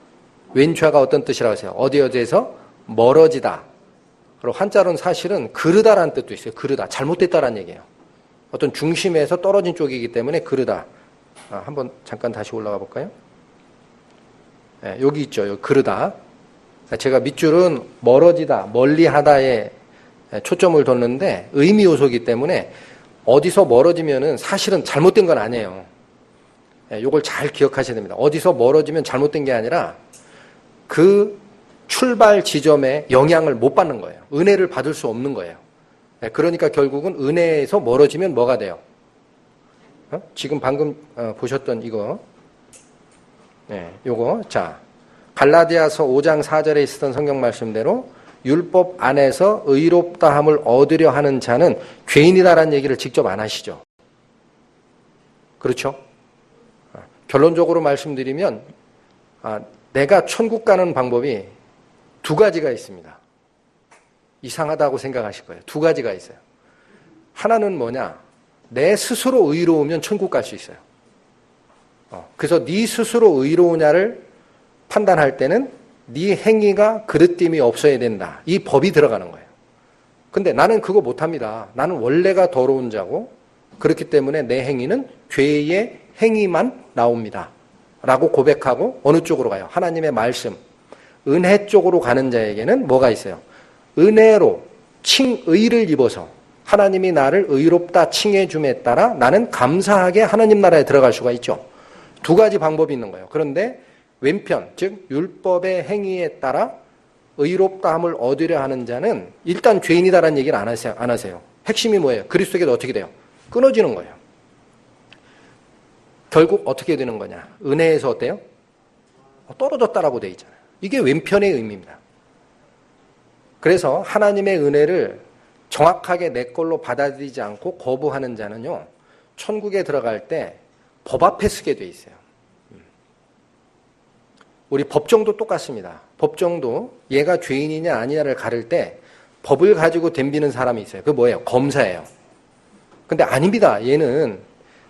어떤 뜻이라고 했어요? 어디에서 멀어지다. 그리고 한자로는 사실은 그르다라는 뜻도 있어요. 그르다. 잘못됐다라는 얘기예요. 어떤 중심에서 떨어진 쪽이기 때문에 그르다. 한번 잠깐 다시 올라가 볼까요? 네, 여기 있죠. 여기 그르다. 제가 밑줄은 멀어지다, 멀리하다에 초점을 뒀는데 의미 요소이기 때문에 어디서 멀어지면은 사실은 잘못된 건 아니에요. 이걸 잘 기억하셔야 됩니다. 어디서 멀어지면 잘못된 게 아니라 그 출발 지점에 영향을 못 받는 거예요. 은혜를 받을 수 없는 거예요. 그러니까 결국은 은혜에서 멀어지면 뭐가 돼요? 지금 방금 보셨던 이거. 요거. 자, 갈라디아서 5장 4절에 있었던 성경 말씀대로 율법 안에서 의롭다함을 얻으려 하는 자는 죄인이다라는 얘기를 직접 안 하시죠. 그렇죠? 결론적으로 말씀드리면 내가 천국 가는 방법이 두 가지가 있습니다. 이상하다고 생각하실 거예요. 두 가지가 있어요. 하나는 뭐냐? 내 스스로 의로우면 천국 갈 수 있어요. 그래서 네 스스로 의로우냐를 판단할 때는 네 행위가 그릇됨이 없어야 된다. 이 법이 들어가는 거예요. 근데 나는 그거 못합니다. 나는 원래가 더러운 자고 그렇기 때문에 내 행위는 죄의 행위만 나옵니다. 라고 고백하고 어느 쪽으로 가요? 하나님의 말씀, 은혜 쪽으로 가는 자에게는 뭐가 있어요? 은혜로 칭의를 입어서 하나님이 나를 의롭다 칭해 줌에 따라 나는 감사하게 하나님 나라에 들어갈 수가 있죠. 두 가지 방법이 있는 거예요. 그런데 왼편, 즉 율법의 행위에 따라 의롭다함을 얻으려 하는 자는 일단 죄인이다라는 얘기를 안 하세요. 핵심이 뭐예요? 그리스도에게도 어떻게 돼요? 끊어지는 거예요. 결국 어떻게 되는 거냐? 은혜에서 어때요? 떨어졌다라고 돼 있잖아요. 이게 왼편의 의미입니다. 그래서 하나님의 은혜를 정확하게 내 걸로 받아들이지 않고 거부하는 자는요, 천국에 들어갈 때 법 앞에 서게 돼 있어요. 우리 법정도 똑같습니다. 법정도 얘가 죄인이냐 아니냐를 가를 때 법을 가지고 덤비는 사람이 있어요. 그게 뭐예요? 검사예요. 근데 아닙니다. 얘는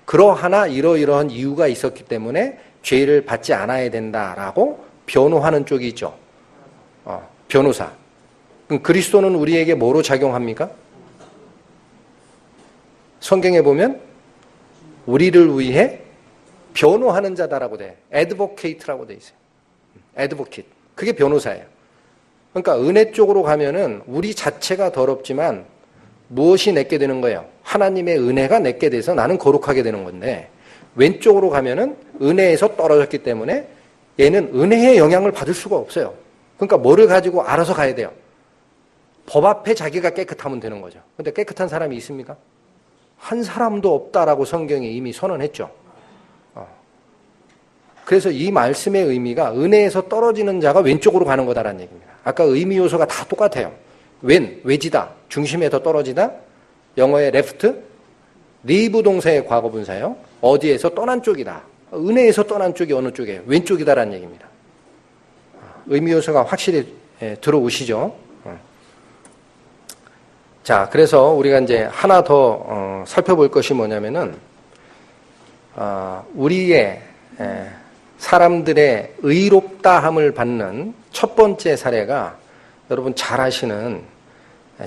그러하나 이러이러한 이유가 있었기 때문에 죄를 받지 않아야 된다라고 변호하는 쪽이 있죠. 변호사. 그럼 그리스도는 우리에게 뭐로 작용합니까? 성경에 보면 우리를 위해 변호하는 자다라고 돼. advocate라고 돼 있어요. advocate. 그게 변호사예요. 그러니까 은혜 쪽으로 가면은 우리 자체가 더럽지만 무엇이 내게 되는 거예요? 하나님의 은혜가 내게 돼서 나는 거룩하게 되는 건데 왼쪽으로 가면은 은혜에서 떨어졌기 때문에 얘는 은혜의 영향을 받을 수가 없어요. 그러니까 뭐를 가지고 알아서 가야 돼요? 법 앞에 자기가 깨끗하면 되는 거죠. 근데 깨끗한 사람이 있습니까? 한 사람도 없다라고 성경이 이미 선언했죠. 그래서 이 말씀의 의미가 은혜에서 떨어지는 자가 왼쪽으로 가는 거다라는 얘기입니다. 아까 의미 요소가 다 똑같아요. 외지다, 중심에서 떨어지다, 영어의 left, 리브 동사의 과거 분사예요. 어디에서 떠난 쪽이다. 은혜에서 떠난 쪽이 어느 쪽이에요? 왼쪽이다라는 얘기입니다. 의미 요소가 확실히 들어오시죠? 자, 그래서 우리가 이제 하나 더 살펴볼 것이 뭐냐면은 우리의 사람들의 의롭다함을 받는 첫 번째 사례가 여러분 잘 아시는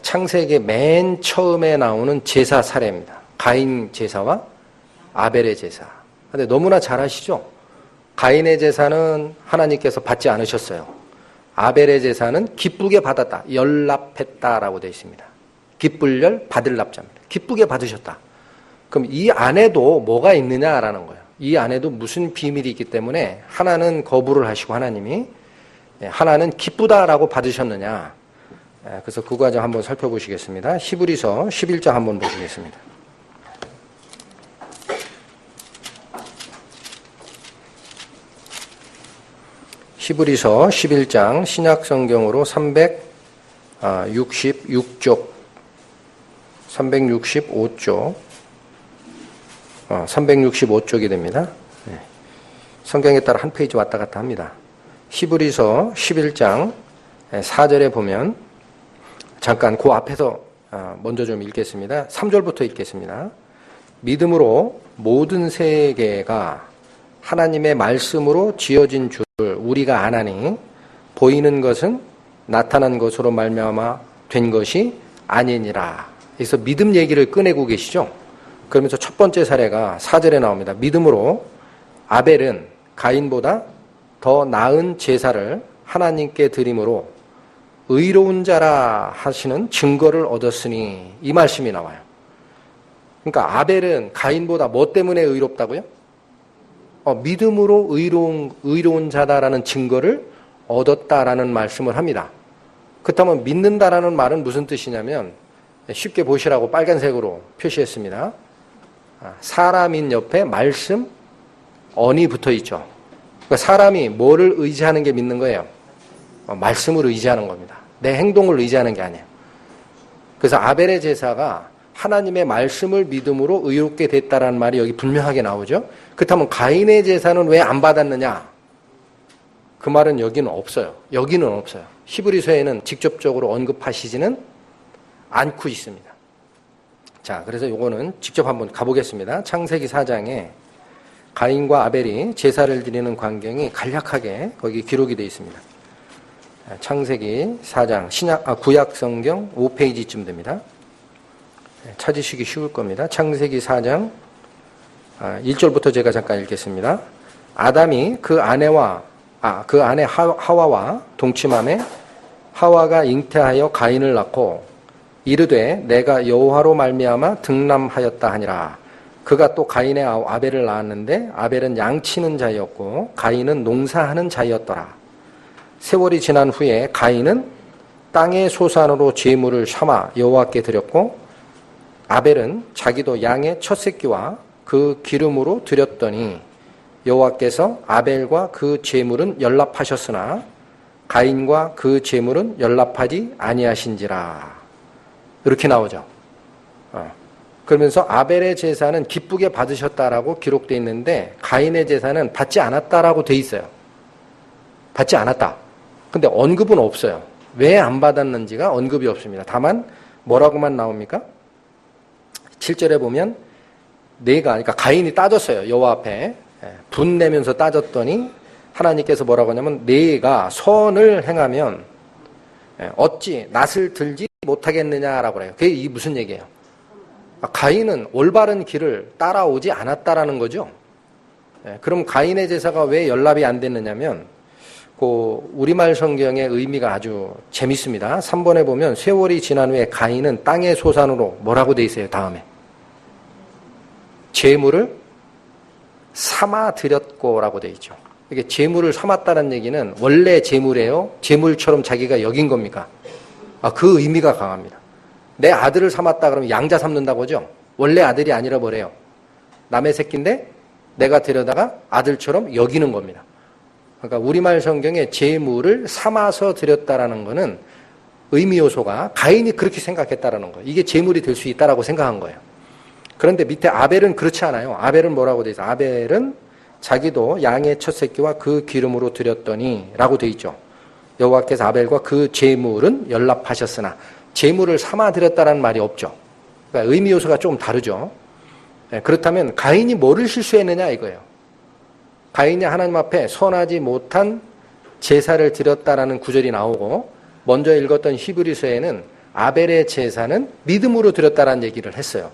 창세기 맨 처음에 나오는 제사 사례입니다. 가인 제사와 아벨의 제사. 근데 너무나 잘 아시죠? 가인의 제사는 하나님께서 받지 않으셨어요. 아벨의 제사는 기쁘게 받았다. 연납했다라고 되어 있습니다. 기쁠 열 받을 납자입니다. 기쁘게 받으셨다. 그럼 이 안에도 뭐가 있느냐라는 거예요. 이 안에도 무슨 비밀이 있기 때문에 하나는 거부를 하시고 하나님이 하나는 기쁘다라고 받으셨느냐. 그래서 그 과정 한번 살펴보시겠습니다. 히브리서 11장 한번 보시겠습니다. 히브리서 11장 신약성경으로 365쪽 365쪽이 됩니다. 성경에 따라 한 페이지 왔다 갔다 합니다. 히브리서 11장 4절에 보면 잠깐 그 앞에서 먼저 좀 읽겠습니다. 3절부터 읽겠습니다. 믿음으로 모든 세계가 하나님의 말씀으로 지어진 줄 우리가 아나니 보이는 것은 나타난 것으로 말미암아 된 것이 아니니라. 그래서 믿음 얘기를 꺼내고 계시죠. 그러면서 첫 번째 사례가 4절에 나옵니다. 믿음으로 아벨은 가인보다 더 나은 제사를 하나님께 드림으로 의로운 자라 하시는 증거를 얻었으니 이 말씀이 나와요. 그러니까 아벨은 가인보다 뭐 때문에 의롭다고요? 믿음으로 의로운 자다라는 증거를 얻었다라는 말씀을 합니다. 그렇다면 믿는다라는 말은 무슨 뜻이냐면 쉽게 보시라고 빨간색으로 표시했습니다. 사람인 옆에 말씀, 언이 붙어 있죠. 그러니까 사람이 뭐를 의지하는 게 믿는 거예요? 말씀을 의지하는 겁니다. 내 행동을 의지하는 게 아니에요. 그래서 아벨의 제사가 하나님의 말씀을 믿음으로 의롭게 됐다라는 말이 여기 분명하게 나오죠. 그렇다면 가인의 제사는 왜 안 받았느냐? 그 말은 여기는 없어요. 여기는 없어요. 히브리서에는 직접적으로 언급하시지는 않고 있습니다. 자, 그래서 요거는 직접 한번 가보겠습니다. 창세기 4장에 가인과 아벨이 제사를 드리는 광경이 간략하게 거기 기록이 되어 있습니다. 창세기 4장 구약 성경 5페이지쯤 됩니다. 찾으시기 쉬울 겁니다. 창세기 4장 1절부터 제가 잠깐 읽겠습니다. 아담이 그 아내 하와와 동침함에 하와가 잉태하여 가인을 낳고 이르되 내가 여호와로 말미암아 등남하였다 하니라. 그가 또 가인의 아벨을 낳았는데 아벨은 양치는 자였고 가인은 농사하는 자였더라. 세월이 지난 후에 가인은 땅의 소산으로 제물을 삼아 여호와께 드렸고 아벨은 자기도 양의 첫 새끼와 그 기름으로 드렸더니 여호와께서 아벨과 그 제물은 연납하셨으나 가인과 그 제물은 연납하지 아니하신지라. 이렇게 나오죠. 그러면서 아벨의 제사는 기쁘게 받으셨다라고 기록되어 있는데 가인의 제사는 받지 않았다라고 돼 있어요. 받지 않았다. 근데 언급은 없어요. 왜 안 받았는지가 언급이 없습니다. 다만 뭐라고만 나옵니까? 7절에 보면 그러니까 가인이 따졌어요. 여호와 앞에 분내면서 따졌더니 하나님께서 뭐라고 하냐면 네가 선을 행하면 어찌 낫을 들지 못하겠느냐라고 해요. 그게 무슨 얘기예요? 가인은 올바른 길을 따라오지 않았다라는 거죠. 그럼 가인의 제사가 왜 연납이 안 됐느냐면 우리말 성경의 의미가 아주 재밌습니다. 3번에 보면 세월이 지난 후에 가인은 땅의 소산으로 뭐라고 돼 있어요? 다음에 제물을 삼아 드렸고라고 되어 있죠. 이게 재물을 삼았다는 얘기는 원래 재물이에요? 재물처럼 자기가 여긴 겁니까? 그 의미가 강합니다. 내 아들을 삼았다 그러면 양자 삼는다고 하죠? 원래 아들이 아니라 뭐래요? 남의 새끼인데 내가 데려다가 아들처럼 여기는 겁니다. 그러니까 우리말 성경에 재물을 삼아서 드렸다라는 거는 의미 요소가 가인이 그렇게 생각했다라는 거예요. 이게 재물이 될 수 있다라고 생각한 거예요. 그런데 밑에 아벨은 그렇지 않아요. 아벨은 뭐라고 돼 있어요? 아벨은 자기도 양의 첫 새끼와 그 기름으로 드렸더니 라고 돼 있죠. 여호와께서 아벨과 그 재물은 연락하셨으나 재물을 삼아 드렸다라는 말이 없죠. 그러니까 의미 요소가 좀 다르죠. 그렇다면 가인이 뭐를 실수했느냐 이거예요. 가인이 하나님 앞에 선하지 못한 제사를 드렸다라는 구절이 나오고 먼저 읽었던 히브리서에는 아벨의 제사는 믿음으로 드렸다라는 얘기를 했어요.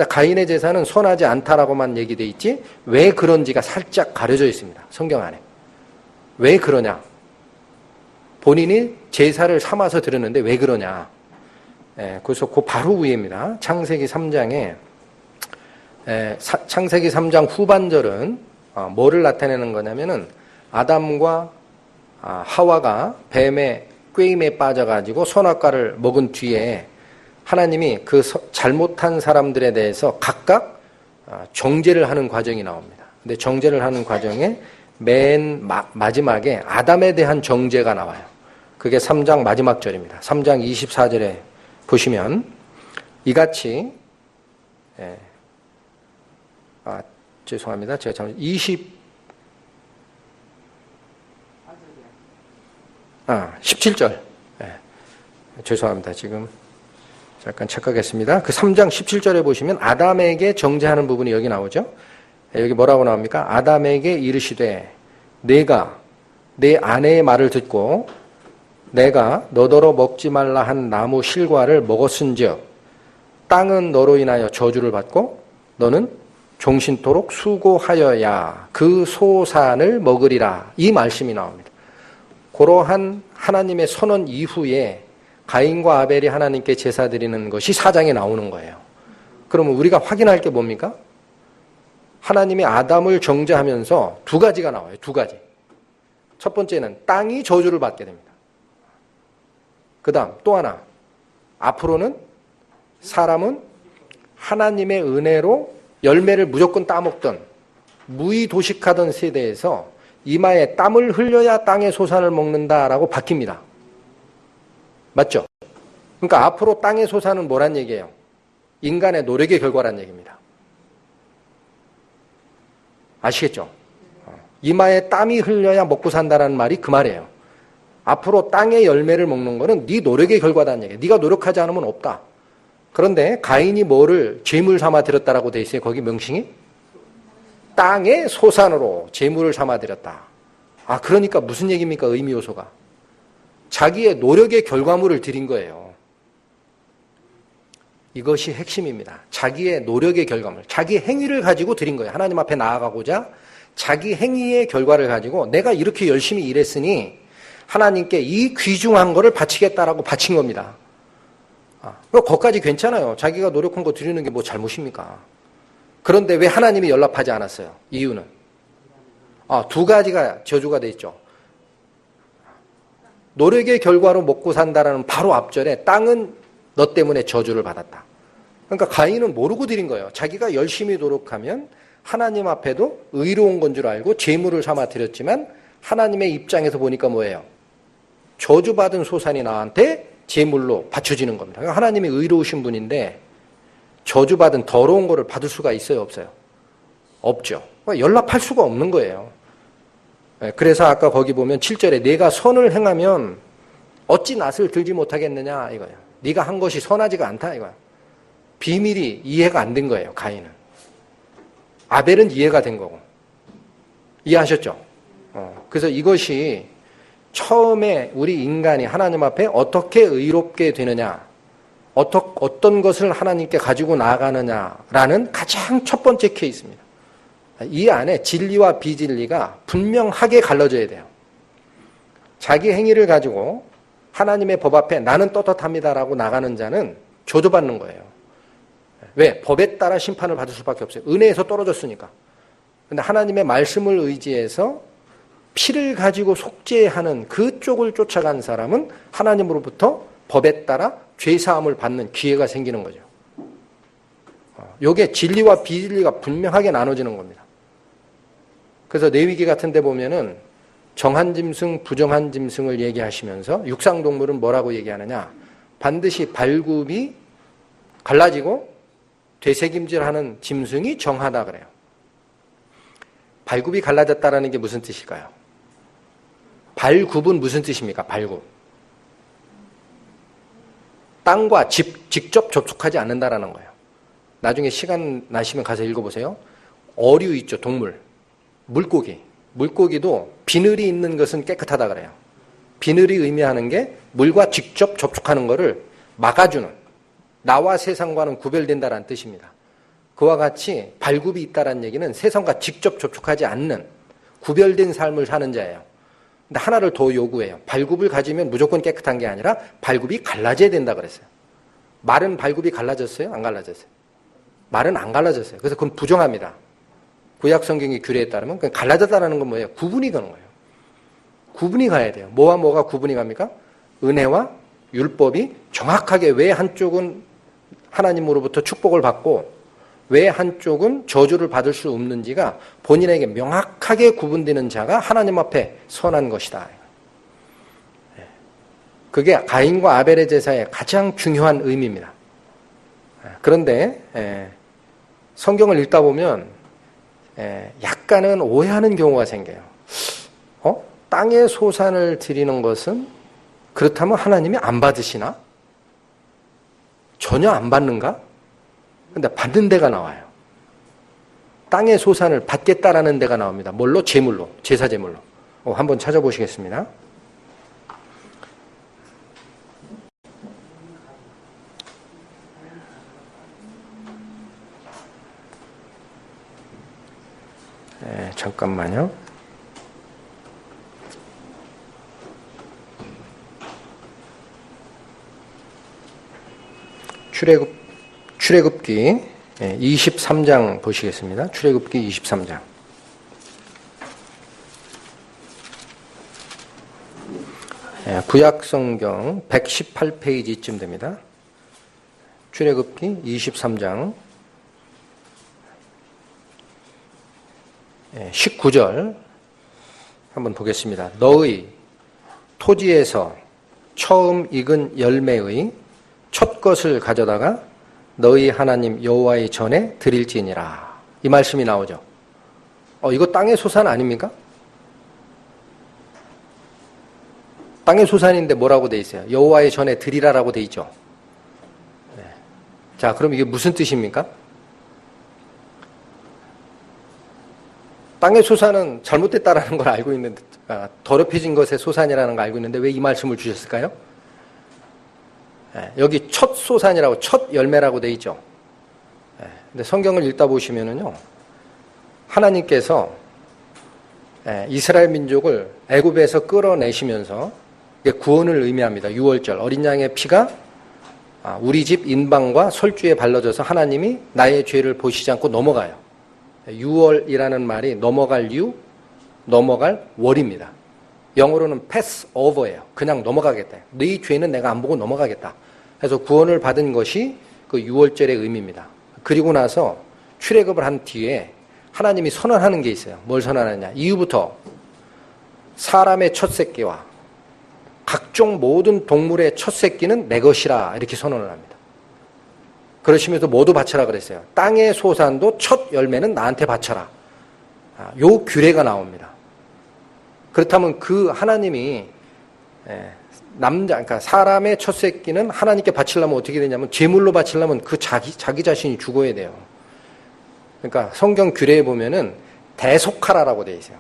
가인의 제사는 선하지 않다라고만 얘기돼 있지 왜 그런지가 살짝 가려져 있습니다. 성경 안에. 왜 그러냐? 본인이 제사를 삼아서 드렸는데 왜 그러냐? 그래서 그 바로 위에입니다. 창세기 3장에 창세기 3장 후반절은 뭐를 나타내는 거냐면은 아담과 하와가 뱀의 꾀임에 빠져가지고 선악과를 먹은 뒤에 하나님이 그 잘못한 사람들에 대해서 각각 정죄를 하는 과정이 나옵니다. 근데 정죄를 하는 과정에 맨 마지막에 아담에 대한 정죄가 나와요. 그게 3장 마지막 절입니다. 3장 24절에 보시면 이같이 죄송합니다. 제가 잠깐 17절. 죄송합니다. 지금 잠깐 착각했습니다. 그 3장 17절에 보시면 아담에게 정죄하는 부분이 여기 나오죠. 여기 뭐라고 나옵니까? 아담에게 이르시되 내가 내 아내의 말을 듣고 내가 너더러 먹지 말라 한 나무 실과를 먹었은즉 땅은 너로 인하여 저주를 받고 너는 종신토록 수고하여야 그 소산을 먹으리라. 이 말씀이 나옵니다. 그러한 하나님의 선언 이후에 가인과 아벨이 하나님께 제사 드리는 것이 4장에 나오는 거예요. 그러면 우리가 확인할 게 뭡니까? 하나님이 아담을 정죄하면서 두 가지가 나와요. 두 가지. 첫 번째는 땅이 저주를 받게 됩니다. 그 다음 또 하나. 앞으로는 사람은 하나님의 은혜로 열매를 무조건 따먹던 무의도식하던 세대에서 이마에 땀을 흘려야 땅의 소산을 먹는다라고 바뀝니다. 맞죠? 그러니까 앞으로 땅의 소산은 뭐란 얘기예요? 인간의 노력의 결과란 얘기입니다. 아시겠죠? 이마에 땀이 흘려야 먹고 산다라는 말이 그 말이에요. 앞으로 땅의 열매를 먹는 거는 네 노력의 결과다는 얘기예요. 네가 노력하지 않으면 없다. 그런데 가인이 뭐를 재물 삼아 드렸다라고 돼 있어요. 거기 명칭이 땅의 소산으로 재물을 삼아 드렸다. 그러니까 무슨 얘기입니까? 의미 요소가 자기의 노력의 결과물을 드린 거예요. 이것이 핵심입니다. 자기의 노력의 결과물, 자기 행위를 가지고 드린 거예요. 하나님 앞에 나아가고자 자기 행위의 결과를 가지고 내가 이렇게 열심히 일했으니 하나님께 이 귀중한 거를 바치겠다라고 바친 겁니다. 거기까지 괜찮아요. 자기가 노력한 거 드리는 게 뭐 잘못입니까? 그런데 왜 하나님이 연락하지 않았어요? 이유는 두 가지가 저주가 돼 있죠. 노력의 결과로 먹고 산다라는 바로 앞절에 땅은 너 때문에 저주를 받았다. 그러니까 가인은 모르고 드린 거예요. 자기가 열심히 노력하면 하나님 앞에도 의로운 건 줄 알고 재물을 삼아 드렸지만 하나님의 입장에서 보니까 뭐예요? 저주받은 소산이 나한테 제물로 바쳐지는 겁니다. 그러니까 하나님이 의로우신 분인데 저주받은 더러운 거를 받을 수가 있어요? 없어요? 없죠. 그러니까 연락할 수가 없는 거예요. 그래서 아까 거기 보면 7절에 내가 선을 행하면 어찌 낯을 들지 못하겠느냐 이거예요. 네가 한 것이 선하지가 않다 이거예요. 비밀이 이해가 안 된 거예요. 가인은. 아벨은 이해가 된 거고. 이해하셨죠? 그래서 이것이 처음에 우리 인간이 하나님 앞에 어떻게 의롭게 되느냐, 어떤 것을 하나님께 가지고 나아가느냐라는 가장 첫 번째 케이스입니다. 이 안에 진리와 비진리가 분명하게 갈라져야 돼요. 자기 행위를 가지고 하나님의 법 앞에 나는 떳떳합니다라고 나가는 자는 저주받는 거예요. 왜? 법에 따라 심판을 받을 수밖에 없어요. 은혜에서 떨어졌으니까. 근데 하나님의 말씀을 의지해서 피를 가지고 속죄하는 그쪽을 쫓아간 사람은 하나님으로부터 법에 따라 죄사함을 받는 기회가 생기는 거죠. 요게 진리와 비진리가 분명하게 나눠지는 겁니다. 그래서 레위기 같은 데 보면은 정한 짐승, 부정한 짐승을 얘기하시면서 육상동물은 뭐라고 얘기하느냐? 반드시 발굽이 갈라지고 되새김질하는 짐승이 정하다 그래요. 발굽이 갈라졌다라는 게 무슨 뜻일까요? 발굽은 무슨 뜻입니까? 발굽. 땅과 직접 접촉하지 않는다라는 거예요. 나중에 시간 나시면 가서 읽어보세요. 어류 있죠, 동물. 물고기. 물고기도 비늘이 있는 것은 깨끗하다 그래요. 비늘이 의미하는 게 물과 직접 접촉하는 것을 막아주는, 나와 세상과는 구별된다라는 뜻입니다. 그와 같이 발굽이 있다라는 얘기는 세상과 직접 접촉하지 않는 구별된 삶을 사는 자예요. 근데 하나를 더 요구해요. 발굽을 가지면 무조건 깨끗한 게 아니라 발굽이 갈라져야 된다 그랬어요. 말은 발굽이 갈라졌어요? 안 갈라졌어요? 말은 안 갈라졌어요. 그래서 그건 부정합니다. 구약 성경의 규례에 따르면 그냥 갈라졌다는 건 뭐예요? 구분이 가는 거예요. 구분이 가야 돼요. 뭐와 뭐가 구분이 갑니까? 은혜와 율법이 정확하게 왜 한쪽은 하나님으로부터 축복을 받고 왜 한쪽은 저주를 받을 수 없는지가 본인에게 명확하게 구분되는 자가 하나님 앞에 선한 것이다. 그게 가인과 아벨의 제사의 가장 중요한 의미입니다. 그런데 성경을 읽다 보면 약간은 오해하는 경우가 생겨요. 땅의 소산을 드리는 것은 그렇다면 하나님이 안 받으시나? 전혀 안 받는가? 근데 받는 데가 나와요. 땅의 소산을 받겠다라는 데가 나옵니다. 뭘로? 제물로, 제사 제물로. 한번 찾아보시겠습니다. 잠깐만요. 출애굽기 23장 보시겠습니다. 출애굽기 23장. 구약 성경 118페이지쯤 됩니다. 출애굽기 23장 19절 한번 보겠습니다. 너의 토지에서 처음 익은 열매의 첫 것을 가져다가 너희 하나님 여호와의 전에 드릴지니라. 이 말씀이 나오죠. 이거 땅의 소산 아닙니까? 땅의 소산인데 뭐라고 돼 있어요? 여호와의 전에 드리라라고 돼 있죠. 자, 그럼 이게 무슨 뜻입니까? 땅의 소산은 잘못됐다라는 걸 알고 있는데, 더럽혀진 것의 소산이라는 걸 알고 있는데 왜 이 말씀을 주셨을까요? 여기 첫 소산이라고, 첫 열매라고 돼 있죠. 근데 성경을 읽다 보시면은요, 하나님께서 이스라엘 민족을 애굽에서 끌어내시면서 구원을 의미합니다. 6월절 어린 양의 피가 우리 집 인방과 설주에 발라져서 하나님이 나의 죄를 보시지 않고 넘어가요. 6월이라는 말이 넘어갈 유, 넘어갈 월입니다. 영어로는 pass over예요. 그냥 넘어가겠다. 네 죄는 내가 안 보고 넘어가겠다. 그래서 구원을 받은 것이 그 6월절의 의미입니다. 그리고 나서 출애굽을 한 뒤에 하나님이 선언하는 게 있어요. 뭘 선언하느냐? 이후부터 사람의 첫 새끼와 각종 모든 동물의 첫 새끼는 내 것이라 이렇게 선언을 합니다. 그러시면서 모두 바쳐라 그랬어요. 땅의 소산도 첫 열매는 나한테 바쳐라. 요 규례가 나옵니다. 그렇다면 그 하나님이 그러니까 사람의 첫 새끼는 하나님께 바치려면 어떻게 되냐면 제물로 바치려면 그 자기 자신이 죽어야 돼요. 그러니까 성경 규례에 보면은 대속하라라고 되어 있어요.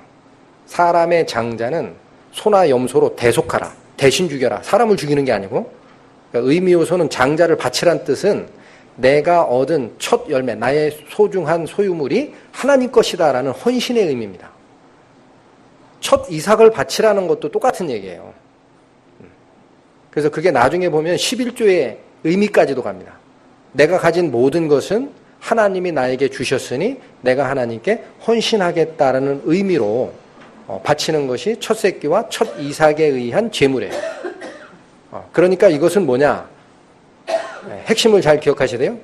사람의 장자는 소나 염소로 대속하라. 대신 죽여라. 사람을 죽이는 게 아니고, 그러니까 의미 요소는 장자를 바치란 뜻은 내가 얻은 첫 열매, 나의 소중한 소유물이 하나님 것이다라는 헌신의 의미입니다. 첫 이삭을 바치라는 것도 똑같은 얘기예요. 그래서 그게 나중에 보면 11조의 의미까지도 갑니다. 내가 가진 모든 것은 하나님이 나에게 주셨으니 내가 하나님께 헌신하겠다라는 의미로 바치는 것이 첫 새끼와 첫 이삭에 의한 제물이에요. 그러니까 이것은 뭐냐? 핵심을 잘 기억하셔야 돼요.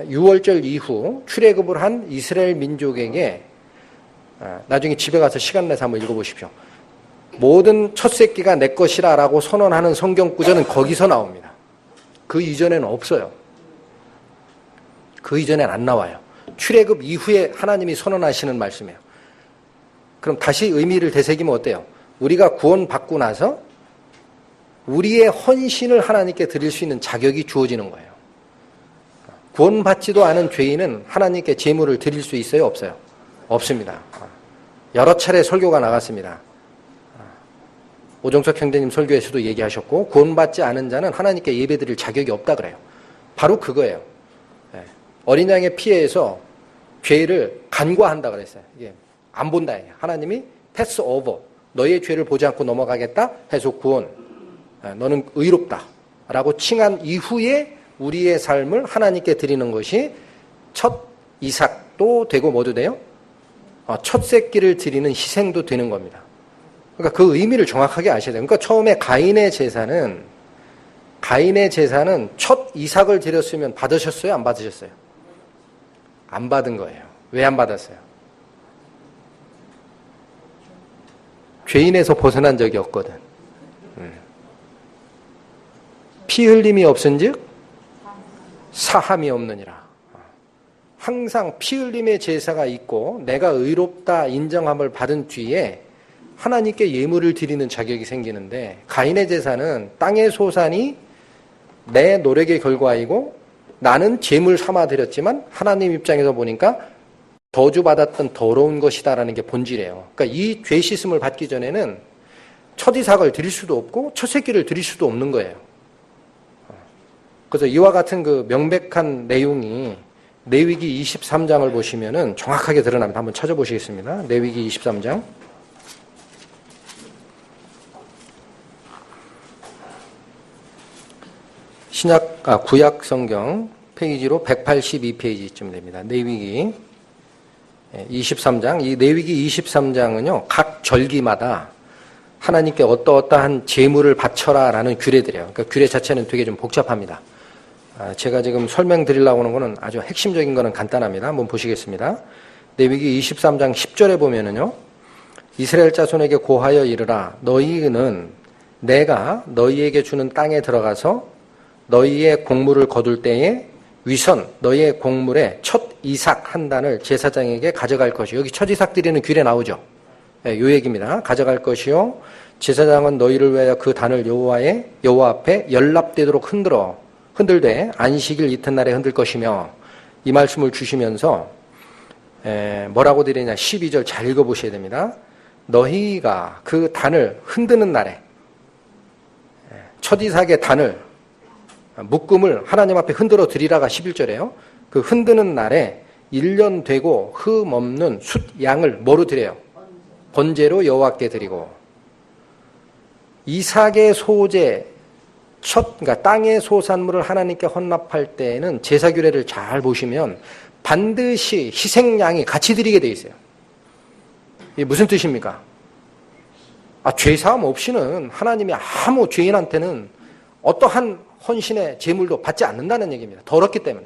유월절 이후 출애굽을 한 이스라엘 민족에게 나중에 집에 가서 시간 내서 한번 읽어보십시오. 모든 첫 새끼가 내 것이라라고 선언하는 성경 구절은 거기서 나옵니다. 그 이전에는 없어요. 그 이전엔 안 나와요. 출애굽 이후에 하나님이 선언하시는 말씀이에요. 그럼 다시 의미를 되새기면 어때요? 우리가 구원받고 나서 우리의 헌신을 하나님께 드릴 수 있는 자격이 주어지는 거예요. 구원받지도 않은 죄인은 하나님께 제물을 드릴 수 있어요? 없어요? 없습니다. 여러 차례 설교가 나갔습니다. 오정석 형제님 설교에서도 얘기하셨고, 구원받지 않은 자는 하나님께 예배드릴 자격이 없다 그래요. 바로 그거예요. 어린 양의 피해에서 죄를 간과한다 그랬어요. 이게 안 본다. 하나님이 패스 오버, 너의 죄를 보지 않고 넘어가겠다 해서 구원, 너는 의롭다 라고 칭한 이후에 우리의 삶을 하나님께 드리는 것이 첫 이삭도 되고 뭐도 돼요? 첫 새끼를 드리는 희생도 되는 겁니다. 그러니까 그 의미를 정확하게 아셔야 돼요. 그러니까 처음에 가인의 제사는 첫 이삭을 드렸으면 받으셨어요? 안 받으셨어요? 안 받은 거예요. 왜 안 받았어요? 죄인에서 벗어난 적이 없거든. 피 흘림이 없은즉 사함이 없느니라. 항상 피 흘림의 제사가 있고 내가 의롭다 인정함을 받은 뒤에 하나님께 예물을 드리는 자격이 생기는데, 가인의 제사는 땅의 소산이 내 노력의 결과이고 나는 제물 삼아 드렸지만 하나님 입장에서 보니까 저주받았던 더러운 것이다라는 게 본질이에요. 그러니까 이 죄 씻음을 받기 전에는 첫 이삭을 드릴 수도 없고 첫 새끼를 드릴 수도 없는 거예요. 그래서 이와 같은 그 명백한 내용이 레위기 23장을 보시면은 정확하게 드러납니다. 한번 찾아보시겠습니다. 레위기 23장. 구약 성경 페이지로 182페이지쯤 됩니다. 레위기 23장. 이 레위기 23장은요, 각 절기마다 하나님께 어떠한 제물을 바쳐라라는 규례들이에요. 그러니까 규례 자체는 되게 좀 복잡합니다. 제가 지금 설명드리려고 하는 거는 아주 핵심적인 거는 간단합니다. 한번 보시겠습니다. 레위기 23장 10절에 보면은요, 이스라엘 자손에게 고하여 이르라. 너희는 내가 너희에게 주는 땅에 들어가서 너희의 곡물을 거둘 때에 위선 너희의 곡물의 첫 이삭 한 단을 제사장에게 가져갈 것이요. 여기 첫 이삭 드리는 규례 나오죠. 요 얘기입니다. 가져갈 것이요. 제사장은 너희를 위하여 그 단을 여호와 앞에 연납되도록 흔들되 안식일 이튿날에 흔들 것이며, 이 말씀을 주시면서 뭐라고 드리냐, 12절 잘 읽어보셔야 됩니다. 너희가 그 단을 흔드는 날에, 첫 이삭의 단을, 묶음을 하나님 앞에 흔들어 드리라가 11절이에요. 그 흔드는 날에 1년 되고 흠 없는 숫 양을 뭐로 드려요? 번제로 여호와께 드리고, 이삭의 소재, 그러니까 땅의 소산물을 하나님께 헌납할 때에는 제사 규례를 잘 보시면 반드시 희생양이 같이 드리게 돼 있어요. 이게 무슨 뜻입니까? 죄사함 없이는 하나님이 아무 죄인한테는 어떠한 헌신의 제물도 받지 않는다는 얘기입니다. 더럽기 때문에.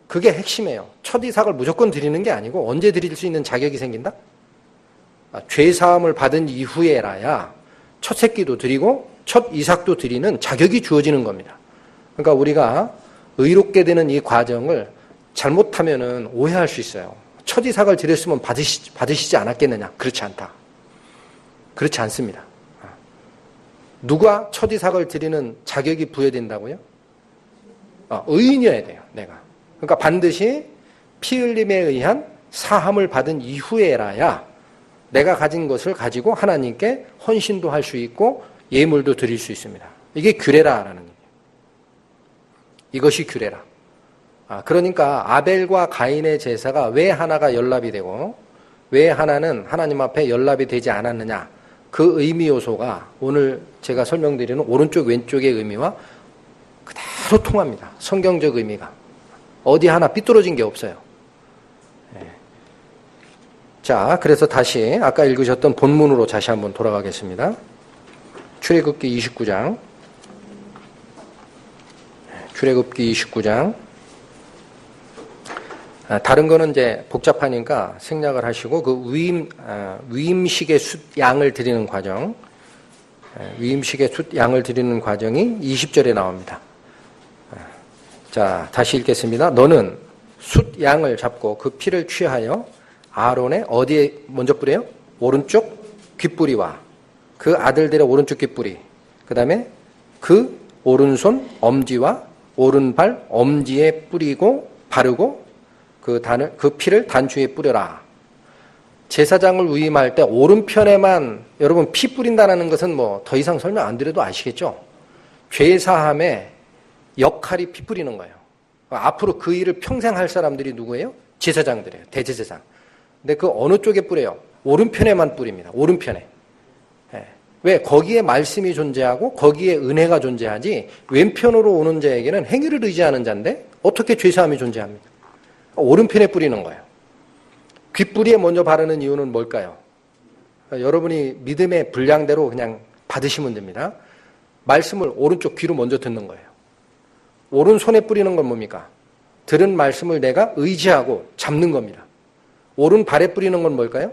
그게 핵심이에요. 첫 이삭을 무조건 드리는 게 아니고 언제 드릴 수 있는 자격이 생긴다? 죄사함을 받은 이후에라야 첫 새끼도 드리고 첫 이삭도 드리는 자격이 주어지는 겁니다. 그러니까 우리가 의롭게 되는 이 과정을 잘못하면은 오해할 수 있어요. 첫 이삭을 드렸으면 받으시지 않았겠느냐? 그렇지 않다. 그렇지 않습니다. 누가 첫 이삭을 드리는 자격이 부여된다고요? 의인이어야 돼요, 내가. 그러니까 반드시 피 흘림에 의한 사함을 받은 이후에라야 내가 가진 것을 가지고 하나님께 헌신도 할 수 있고 예물도 드릴 수 있습니다. 이게 규례라라는 얘기예요. 이것이 규례라. 그러니까 아벨과 가인의 제사가 왜 하나가 연납이 되고 왜 하나는 하나님 앞에 연납이 되지 않았느냐, 그 의미 요소가 오늘 제가 설명드리는 오른쪽 왼쪽의 의미와 그대로 통합니다. 성경적 의미가. 어디 하나 삐뚤어진 게 없어요. 자, 그래서 다시 아까 읽으셨던 본문으로 다시 한번 돌아가겠습니다. 출애굽기 29장. 출애굽기 29장. 다른 거는 이제 복잡하니까 생략을 하시고 그 위임식의 숫 양을 드리는 과정, 위임식의 숫 양을 드리는 과정이 20절에 나옵니다. 자, 다시 읽겠습니다. 너는 숫 양을 잡고 그 피를 취하여 아론의 어디에 먼저 뿌려요? 오른쪽 귓뿌리와 그 아들들의 오른쪽 귓뿌리, 그 다음에 그 오른손 엄지와 오른발 엄지에 뿌리고 바르고 그 피를 단추에 뿌려라. 제사장을 위임할 때 오른편에만, 여러분 피 뿌린다는 것은 뭐 더 이상 설명 안 드려도 아시겠죠? 죄사함의 역할이 피 뿌리는 거예요. 앞으로 그 일을 평생 할 사람들이 누구예요? 제사장들이에요. 대제사장. 근데 그 어느 쪽에 뿌려요? 오른편에만 뿌립니다. 오른편에. 왜? 거기에 말씀이 존재하고 거기에 은혜가 존재하지 왼편으로 오는 자에게는 행위를 의지하는 자인데 어떻게 죄사함이 존재합니까? 오른편에 뿌리는 거예요. 귓뿌리에 먼저 바르는 이유는 뭘까요? 여러분이 믿음의 분량대로 그냥 받으시면 됩니다. 말씀을 오른쪽 귀로 먼저 듣는 거예요. 오른손에 뿌리는 건 뭡니까? 들은 말씀을 내가 의지하고 잡는 겁니다. 오른발에 뿌리는 건 뭘까요?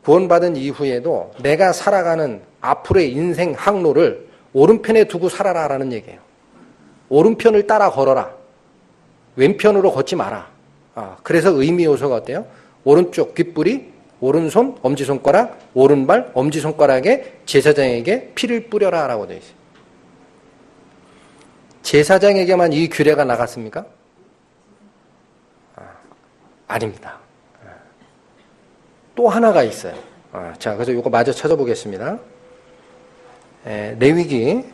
구원받은 이후에도 내가 살아가는 앞으로의 인생 항로를 오른편에 두고 살아라라는 얘기예요. 오른편을 따라 걸어라. 왼편으로 걷지 마라. 그래서 의미 요소가 어때요? 오른쪽 귓뿌리, 오른손, 엄지손가락, 오른발, 엄지손가락에 제사장에게 피를 뿌려라 라고 되어 있어요. 제사장에게만 이 규례가 나갔습니까? 아닙니다. 또 하나가 있어요. 자, 그래서 이거 마저 찾아보겠습니다. 레위기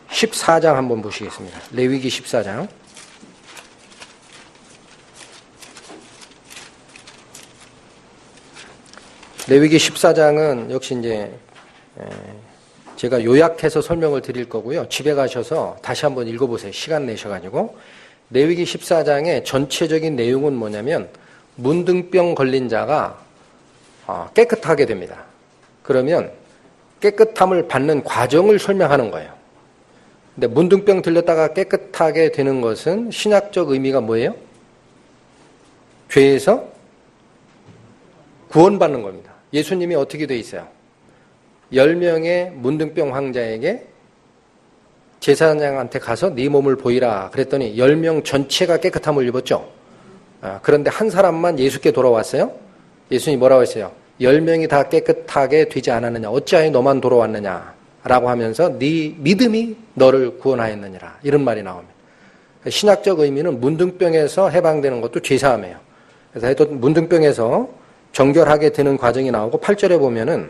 14장 한번 보시겠습니다. 레위기 14장. 레위기 14장은 역시 이제 제가 요약해서 설명을 드릴 거고요. 집에 가셔서 다시 한번 읽어보세요. 시간 내셔가지고. 레위기 14장의 전체적인 내용은 뭐냐면 문둥병 걸린 자가 깨끗하게 됩니다. 그러면 깨끗함을 받는 과정을 설명하는 거예요. 근데 문둥병 들렸다가 깨끗하게 되는 것은 신약적 의미가 뭐예요? 죄에서 구원받는 겁니다. 예수님이 어떻게 돼 있어요? 10명의 문둥병 환자에게 제사장한테 가서 네 몸을 보이라 그랬더니 10명 전체가 깨끗함을 입었죠. 그런데 한 사람만 예수께 돌아왔어요. 예수님이 뭐라고 했어요? 10명이 다 깨끗하게 되지 않았느냐? 어찌하여 너만 돌아왔느냐? 라고 하면서 네 믿음이 너를 구원하였느니라. 이런 말이 나옵니다. 신약적 의미는 문둥병에서 해방되는 것도 죄사함이에요. 그래서 문둥병에서 정결하게 되는 과정이 나오고 8절에 보면은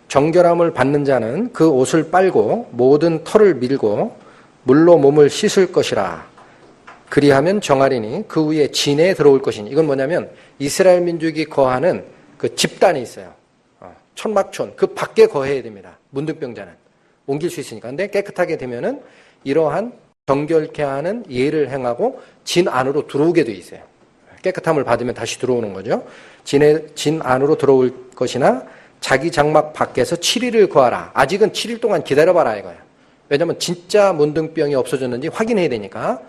정결함을 받는 자는 그 옷을 빨고 모든 털을 밀고 물로 몸을 씻을 것이라. 그리하면 정하리니 그 위에 진에 들어올 것이니. 이건 뭐냐면 이스라엘 민족이 거하는 그 집단이 있어요. 천막촌 그 밖에 거해야 됩니다. 문둥병자는 옮길 수 있으니까. 근데 깨끗하게 되면은 이러한 정결케 하는 예를 행하고 진 안으로 들어오게 돼 있어요. 깨끗함을 받으면 다시 들어오는 거죠. 진 안으로 들어올 것이나 자기 장막 밖에서 7일을 거하라. 아직은 7일 동안 기다려봐라 이거예요. 왜냐하면 진짜 문둥병이 없어졌는지 확인해야 되니까.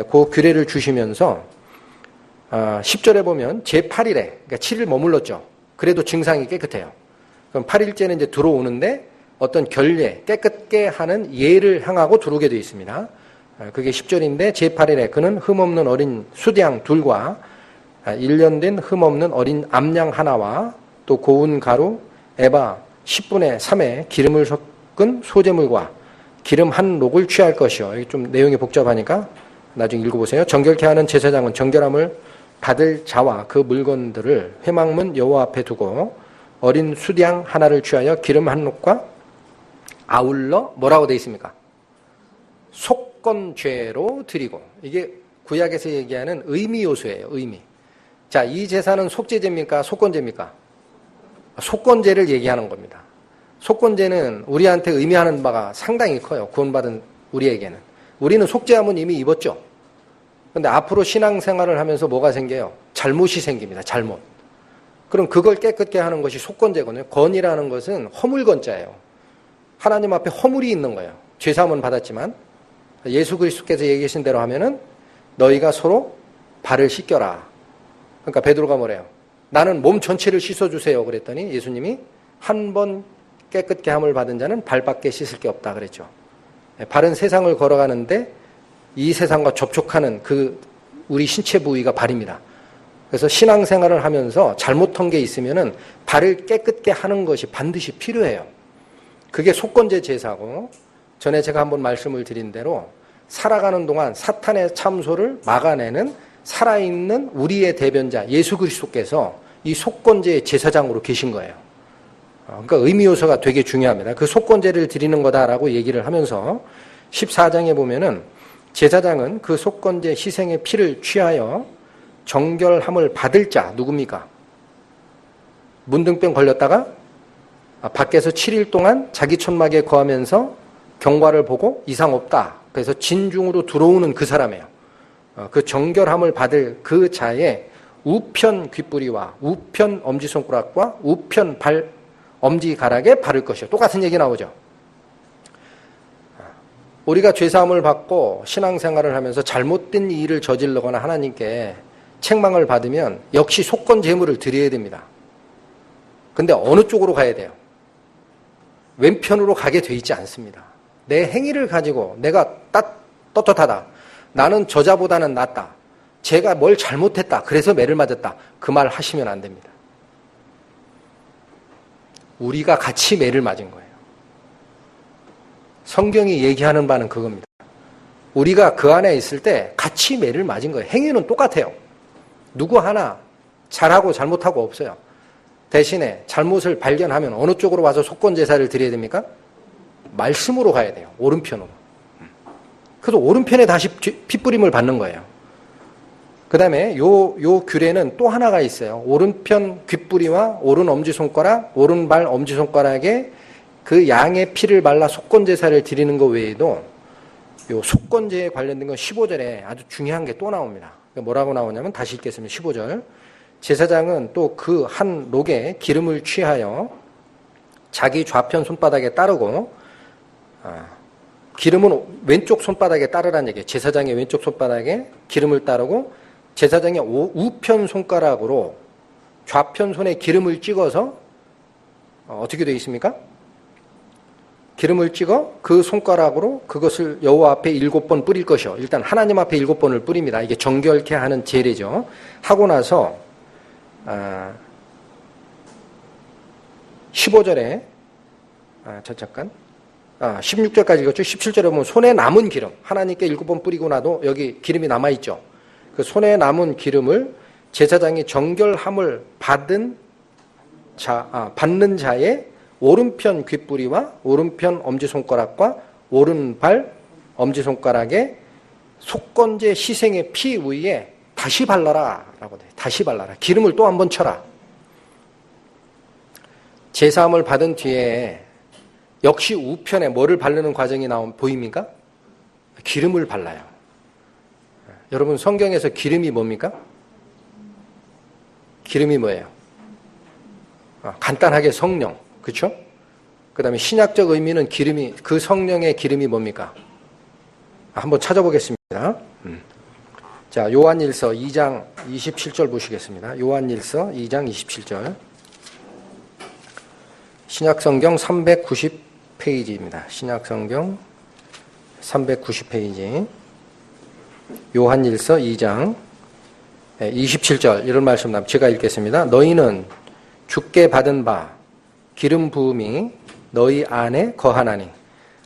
그 규례를 주시면서 10절에 보면 제8일에 그러니까 7일 머물렀죠. 그래도 증상이 깨끗해요. 그럼 8일째는 이제 들어오는데 어떤 결례, 깨끗게 하는 예를 향하고 들어오게 되어 있습니다. 그게 10절인데 제8일에 그는 흠없는 어린 수양 둘과 1년 된 흠없는 어린 암양 하나와 또 고운 가루 에바 10분의 3의 기름을 섞은 소재물과 기름 한 록을 취할 것이요. 여기 좀 내용이 복잡하니까 나중에 읽어보세요. 정결케 하는 제사장은 정결함을 받을 자와 그 물건들을 회막문 여호와 앞에 두고 어린 수양 하나를 취하여 기름 한 록과 아울러 뭐라고 되어 있습니까? 속건죄로 드리고. 이게 구약에서 얘기하는 의미 요소예요. 의미. 자, 이 제사는 속죄제입니까? 속건제입니까? 속건제를 얘기하는 겁니다. 속건제는 우리한테 의미하는 바가 상당히 커요. 구원받은 우리에게는. 우리는 속죄함은 이미 입었죠. 근데 앞으로 신앙생활을 하면서 뭐가 생겨요? 잘못이 생깁니다. 잘못. 그럼 그걸 깨끗게 하는 것이 속건제거든요. 건이라는 것은 허물건자예요. 하나님 앞에 허물이 있는 거예요. 죄사함은 받았지만 예수 그리스도께서 얘기하신 대로 하면은 너희가 서로 발을 씻겨라. 그러니까 베드로가 뭐래요? 나는 몸 전체를 씻어주세요. 그랬더니 예수님이 한 번 깨끗게 함을 받은 자는 발밖에 씻을 게 없다 그랬죠. 발은 세상을 걸어가는데 이 세상과 접촉하는 그 우리 신체 부위가 발입니다. 그래서 신앙생활을 하면서 잘못한 게 있으면은 발을 깨끗게 하는 것이 반드시 필요해요. 그게 속건제 제사고, 전에 제가 한번 말씀을 드린 대로 살아가는 동안 사탄의 참소를 막아내는 살아있는 우리의 대변자 예수 그리스도께서 이 속건제의 제사장으로 계신 거예요. 그러니까 의미 요소가 되게 중요합니다. 그 속건제를 드리는 거다라고 얘기를 하면서 14장에 보면은 제사장은 그 속건제 희생의 피를 취하여 정결함을 받을 자 누굽니까? 문둥병 걸렸다가 밖에서 7일 동안 자기 천막에 거하면서 경과를 보고 이상 없다. 그래서 진중으로 들어오는 그 사람이에요. 그 정결함을 받을 그 자의 우편 귓부리와 우편 엄지손가락과 우편 엄지가락에 바를 것이요. 똑같은 얘기 나오죠. 우리가 죄사함을 받고 신앙생활을 하면서 잘못된 일을 저질러거나 하나님께 책망을 받으면 역시 속건 제물을 드려야 됩니다. 근데 어느 쪽으로 가야 돼요? 왼편으로 가게 돼 있지 않습니다. 내 행위를 가지고 내가 떳떳하다. 나는 저자보다는 낫다. 제가 뭘 잘못했다. 그래서 매를 맞았다. 그 말 하시면 안 됩니다. 우리가 같이 매를 맞은 거예요. 성경이 얘기하는 바는 그겁니다. 우리가 그 안에 있을 때 같이 매를 맞은 거예요. 행위는 똑같아요. 누구 하나 잘하고 잘못하고 없어요. 대신에 잘못을 발견하면 어느 쪽으로 와서 속건제사를 드려야 됩니까? 말씀으로 가야 돼요. 오른편으로. 그래서 오른편에 다시 핏부림을 받는 거예요. 그 다음에 요 규례는 또 하나가 있어요. 오른편 귓부리와 오른 엄지손가락, 오른발 엄지손가락에 그 양의 피를 발라 속건제사를 드리는 것 외에도 요 속건제에 관련된 건 15절에 아주 중요한 게 또 나옵니다. 뭐라고 나오냐면 다시 읽겠습니다. 15절. 제사장은 또 그 한 록에 기름을 취하여 자기 좌편 손바닥에 따르고, 기름은 왼쪽 손바닥에 따르라는 얘기예요. 제사장의 왼쪽 손바닥에 기름을 따르고 제사장의 우편 손가락으로 좌편 손에 기름을 찍어서 어떻게 되어 있습니까? 기름을 찍어 그 손가락으로 그것을 여호와 앞에 7번 뿌릴 것이요. 일단 하나님 앞에 7번을 뿌립니다. 이게 정결케 하는 제례죠. 하고 나서 15절에 16절까지 읽었죠. 17절에 보면 손에 남은 기름, 하나님께 7번 뿌리고 나도 여기 기름이 남아있죠. 그 손에 남은 기름을 제사장이 정결함을 받는 자의 오른편 귓부리와 오른편 엄지손가락과 오른발 엄지손가락에 속건제 희생의 피 위에 다시 발라라 라고 돼요. 다시 발라라. 기름을 또 한 번 쳐라. 제사함을 받은 뒤에 역시 우편에 뭐를 바르는 과정이 보입니까? 기름을 발라요. 여러분 성경에서 기름이 뭡니까? 기름이 뭐예요? 간단하게 성령. 그렇죠? 그 다음에 신약적 의미는 기름이, 그 성령의 기름이 뭡니까? 한번 찾아보겠습니다. 자, 요한일서 2장 27절 보시겠습니다. 요한일서 2장 27절. 신약성경 390페이지입니다. 신약성경 390페이지. 요한일서 2장 27절 이런 말씀 나옵니다. 제가 읽겠습니다. 너희는 주께 받은 바 기름 부음이 너희 안에 거하나니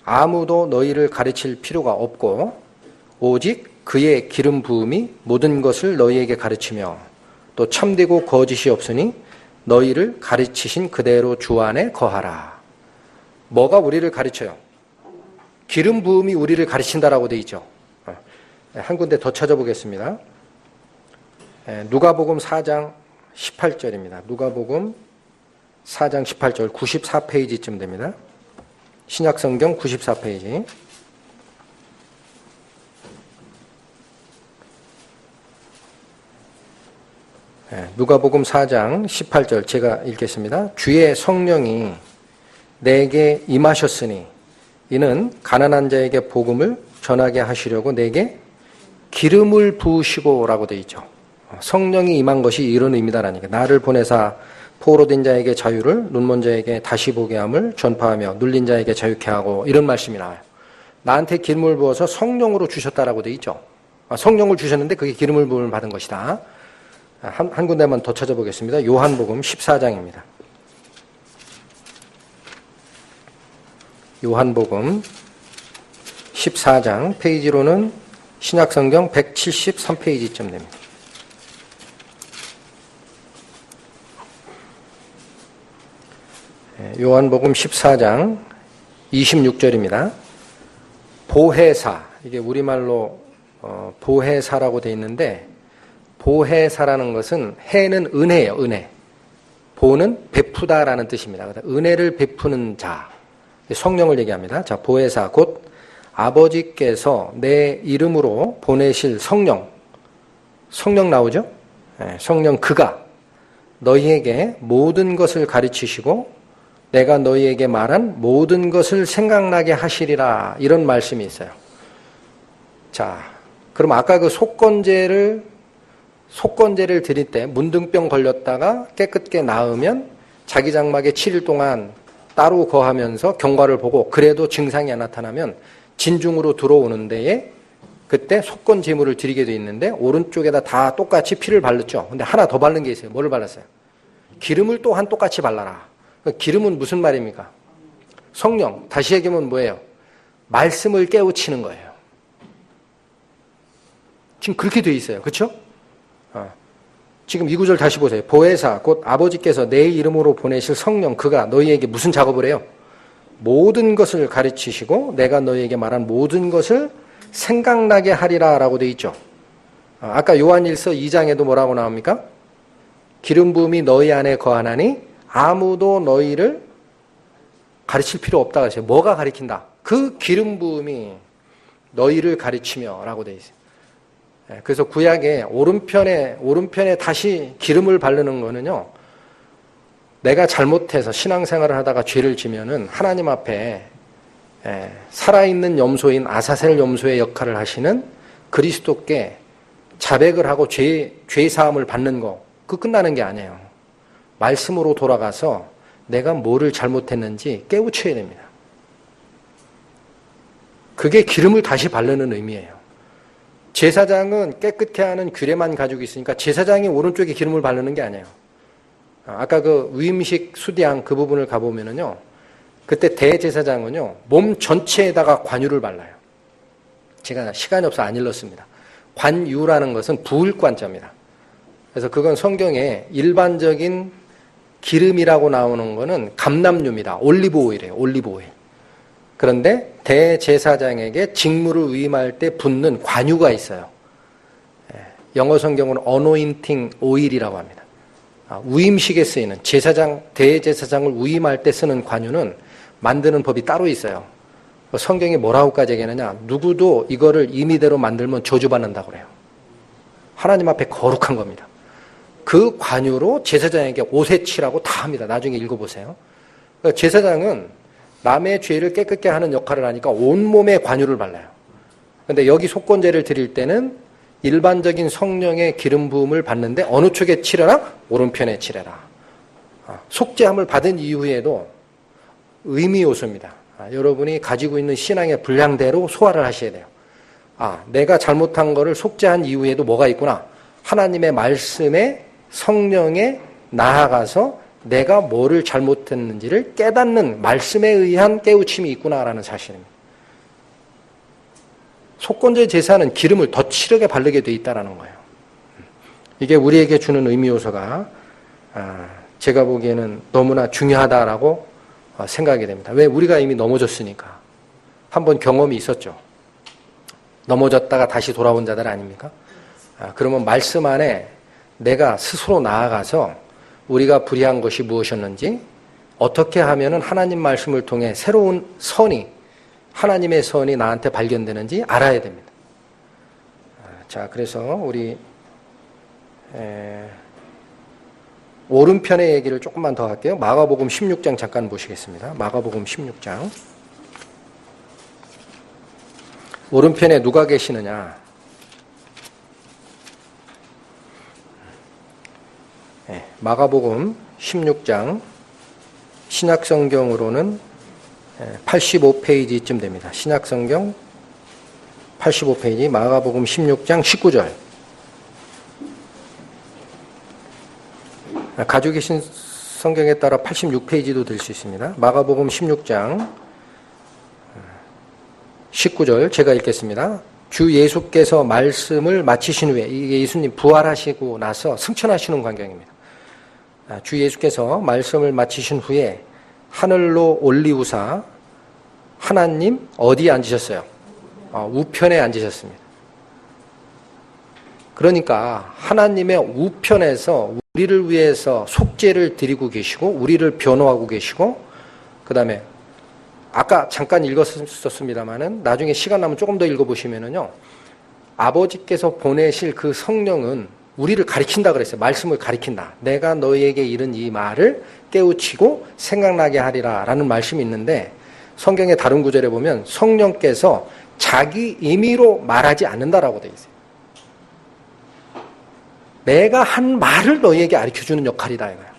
아무도 너희를 가르칠 필요가 없고 오직 그의 기름 부음이 모든 것을 너희에게 가르치며 또 참되고 거짓이 없으니 너희를 가르치신 그대로 주 안에 거하라. 뭐가 우리를 가르쳐요? 기름 부음이 우리를 가르친다라고 되어 있죠. 한 군데 더 찾아보겠습니다. 누가복음 4장 18절입니다. 누가복음 4장 18절 94페이지쯤 됩니다. 신약성경 94페이지. 누가복음 4장 18절 제가 읽겠습니다. 주의 성령이 내게 임하셨으니 이는 가난한 자에게 복음을 전하게 하시려고 내게 기름을 부으시고라고 되어 있죠. 성령이 임한 것이 이런 의미다라니까. 나를 보내사 포로된 자에게 자유를, 눈먼 자에게 다시 보게 함을 전파하며 눌린 자에게 자유케 하고, 이런 말씀이 나와요. 나한테 기름을 부어서 성령으로 주셨다라고 되어 있죠. 성령을 주셨는데 그게 기름을 부음을 받은 것이다. 한 군데만 더 찾아보겠습니다. 요한복음 14장입니다. 요한복음 14장 페이지로는 신약성경 173페이지쯤 됩니다. 요한복음 14장 26절입니다. 보혜사, 이게 우리말로 보혜사라고 되어 있는데, 보혜사라는 것은 해는 은혜예요. 은혜. 보는 베푸다라는 뜻입니다. 은혜를 베푸는 자, 성령을 얘기합니다. 자, 보혜사 곧 아버지께서 내 이름으로 보내실 성령, 성령 나오죠? 성령 그가 너희에게 모든 것을 가르치시고 내가 너희에게 말한 모든 것을 생각나게 하시리라, 이런 말씀이 있어요. 자, 그럼 아까 그 속건제를 드릴 때 문둥병 걸렸다가 깨끗게 나으면 자기 장막에 7일 동안 따로 거하면서 경과를 보고 그래도 증상이 안 나타나면 진중으로 들어오는 데에 그때 속건 제물을 드리게 돼 있는데, 오른쪽에다 다 똑같이 피를 바르죠. 근데 하나 더 바른 게 있어요. 뭐를 발랐어요? 기름을 또한 똑같이 발라라. 기름은 무슨 말입니까? 성령. 다시 얘기하면 뭐예요? 말씀을 깨우치는 거예요. 지금 그렇게 돼 있어요. 그렇죠? 지금 이 구절 다시 보세요. 보혜사 곧 아버지께서 내 이름으로 보내실 성령 그가 너희에게 무슨 작업을 해요? 모든 것을 가르치시고 내가 너희에게 말한 모든 것을 생각나게 하리라 라고 돼 있죠. 아까 요한일서 2장에도 뭐라고 나옵니까? 기름 부음이 너희 안에 거하나니 아무도 너희를 가르칠 필요 없다 그랬어요. 뭐가 가르친다? 그 기름 부음이 너희를 가르치며 라고 돼 있어요. 그래서 구약에 오른편에 다시 기름을 바르는 거는요, 내가 잘못해서 신앙생활을 하다가 죄를 지면은 하나님 앞에 살아있는 염소인 아사셀 염소의 역할을 하시는 그리스도께 자백을 하고 죄 사함을 받는 거, 그 끝나는 게 아니에요. 말씀으로 돌아가서 내가 뭐를 잘못했는지 깨우쳐야 됩니다. 그게 기름을 다시 바르는 의미예요. 제사장은 깨끗해 하는 규례만 가지고 있으니까 제사장이 오른쪽에 기름을 바르는 게 아니에요. 아까 그 위임식 수디양 그 부분을 가보면은요, 그때 대제사장은요, 몸 전체에다가 관유를 발라요. 제가 시간이 없어 안 일렀습니다. 관유라는 것은 부을 관자입니다. 그래서 그건 성경에 일반적인 기름이라고 나오는 거는 감람유입니다. 올리브 오일이에요. 올리브 오일. 그런데 대제사장에게 직무를 위임할 때 붓는 관유가 있어요. 영어 성경은 anointing oil이라고 합니다. 위임식에 쓰이는 대제사장을 위임할 때 쓰는 관유는 만드는 법이 따로 있어요. 성경이 뭐라고까지 얘기하느냐? 누구도 이거를 임의대로 만들면 저주받는다고 그래요. 하나님 앞에 거룩한 겁니다. 그 관유로 제사장에게 옷에 칠하고 다 합니다. 나중에 읽어보세요. 제사장은 남의 죄를 깨끗게 하는 역할을 하니까 온몸에 관유를 발라요. 그런데 여기 속건제를 드릴 때는 일반적인 성령의 기름 부음을 받는데 어느 쪽에 칠해라? 오른편에 칠해라. 속죄함을 받은 이후에도 의미 요소입니다. 여러분이 가지고 있는 신앙의 분량대로 소화를 하셔야 돼요. 내가 잘못한 거를 속죄한 이후에도 뭐가 있구나. 하나님의 말씀에 성령에 나아가서 내가 뭐를 잘못했는지를 깨닫는 말씀에 의한 깨우침이 있구나라는 사실입니다. 속건제 제사는 기름을 더 치르게 바르게 돼 있다는 거예요. 이게 우리에게 주는 의미 요소가 제가 보기에는 너무나 중요하다라고 생각이 됩니다. 왜? 우리가 이미 넘어졌으니까. 한번 경험이 있었죠. 넘어졌다가 다시 돌아온 자들 아닙니까? 그러면 말씀 안에 내가 스스로 나아가서 우리가 불의한 것이 무엇이었는지, 어떻게 하면은 하나님 말씀을 통해 새로운 하나님의 선이 나한테 발견되는지 알아야 됩니다. 자, 그래서 우리 오른편의 얘기를 조금만 더 할게요. 마가복음 16장 잠깐 보시겠습니다. 마가복음 16장. 오른편에 누가 계시느냐? 네, 마가복음 16장 신약성경으로는 85페이지쯤 됩니다. 신약성경 85페이지 마가복음 16장 19절. 가지고 계신 성경에 따라 86페이지도 될 수 있습니다. 마가복음 16장 19절 제가 읽겠습니다. 주 예수께서 말씀을 마치신 후에, 이게 예수님 부활하시고 나서 승천하시는 광경입니다. 주 예수께서 말씀을 마치신 후에 하늘로 올리우사 하나님 어디에 앉으셨어요? 우편에 앉으셨습니다. 그러니까 하나님의 우편에서 우리를 위해서 속죄를 드리고 계시고 우리를 변호하고 계시고 그 다음에 아까 잠깐 읽었었습니다마는 나중에 시간 나면 조금 더 읽어보시면은요, 아버지께서 보내실 그 성령은 우리를 가리킨다 그랬어요. 말씀을 가리킨다. 내가 너희에게 이른 이 말을 깨우치고 생각나게 하리라 라는 말씀이 있는데, 성경의 다른 구절에 보면 성령께서 자기 임의로 말하지 않는다라고 되어 있어요. 내가 한 말을 너희에게 가르쳐주는 역할이다 이거야.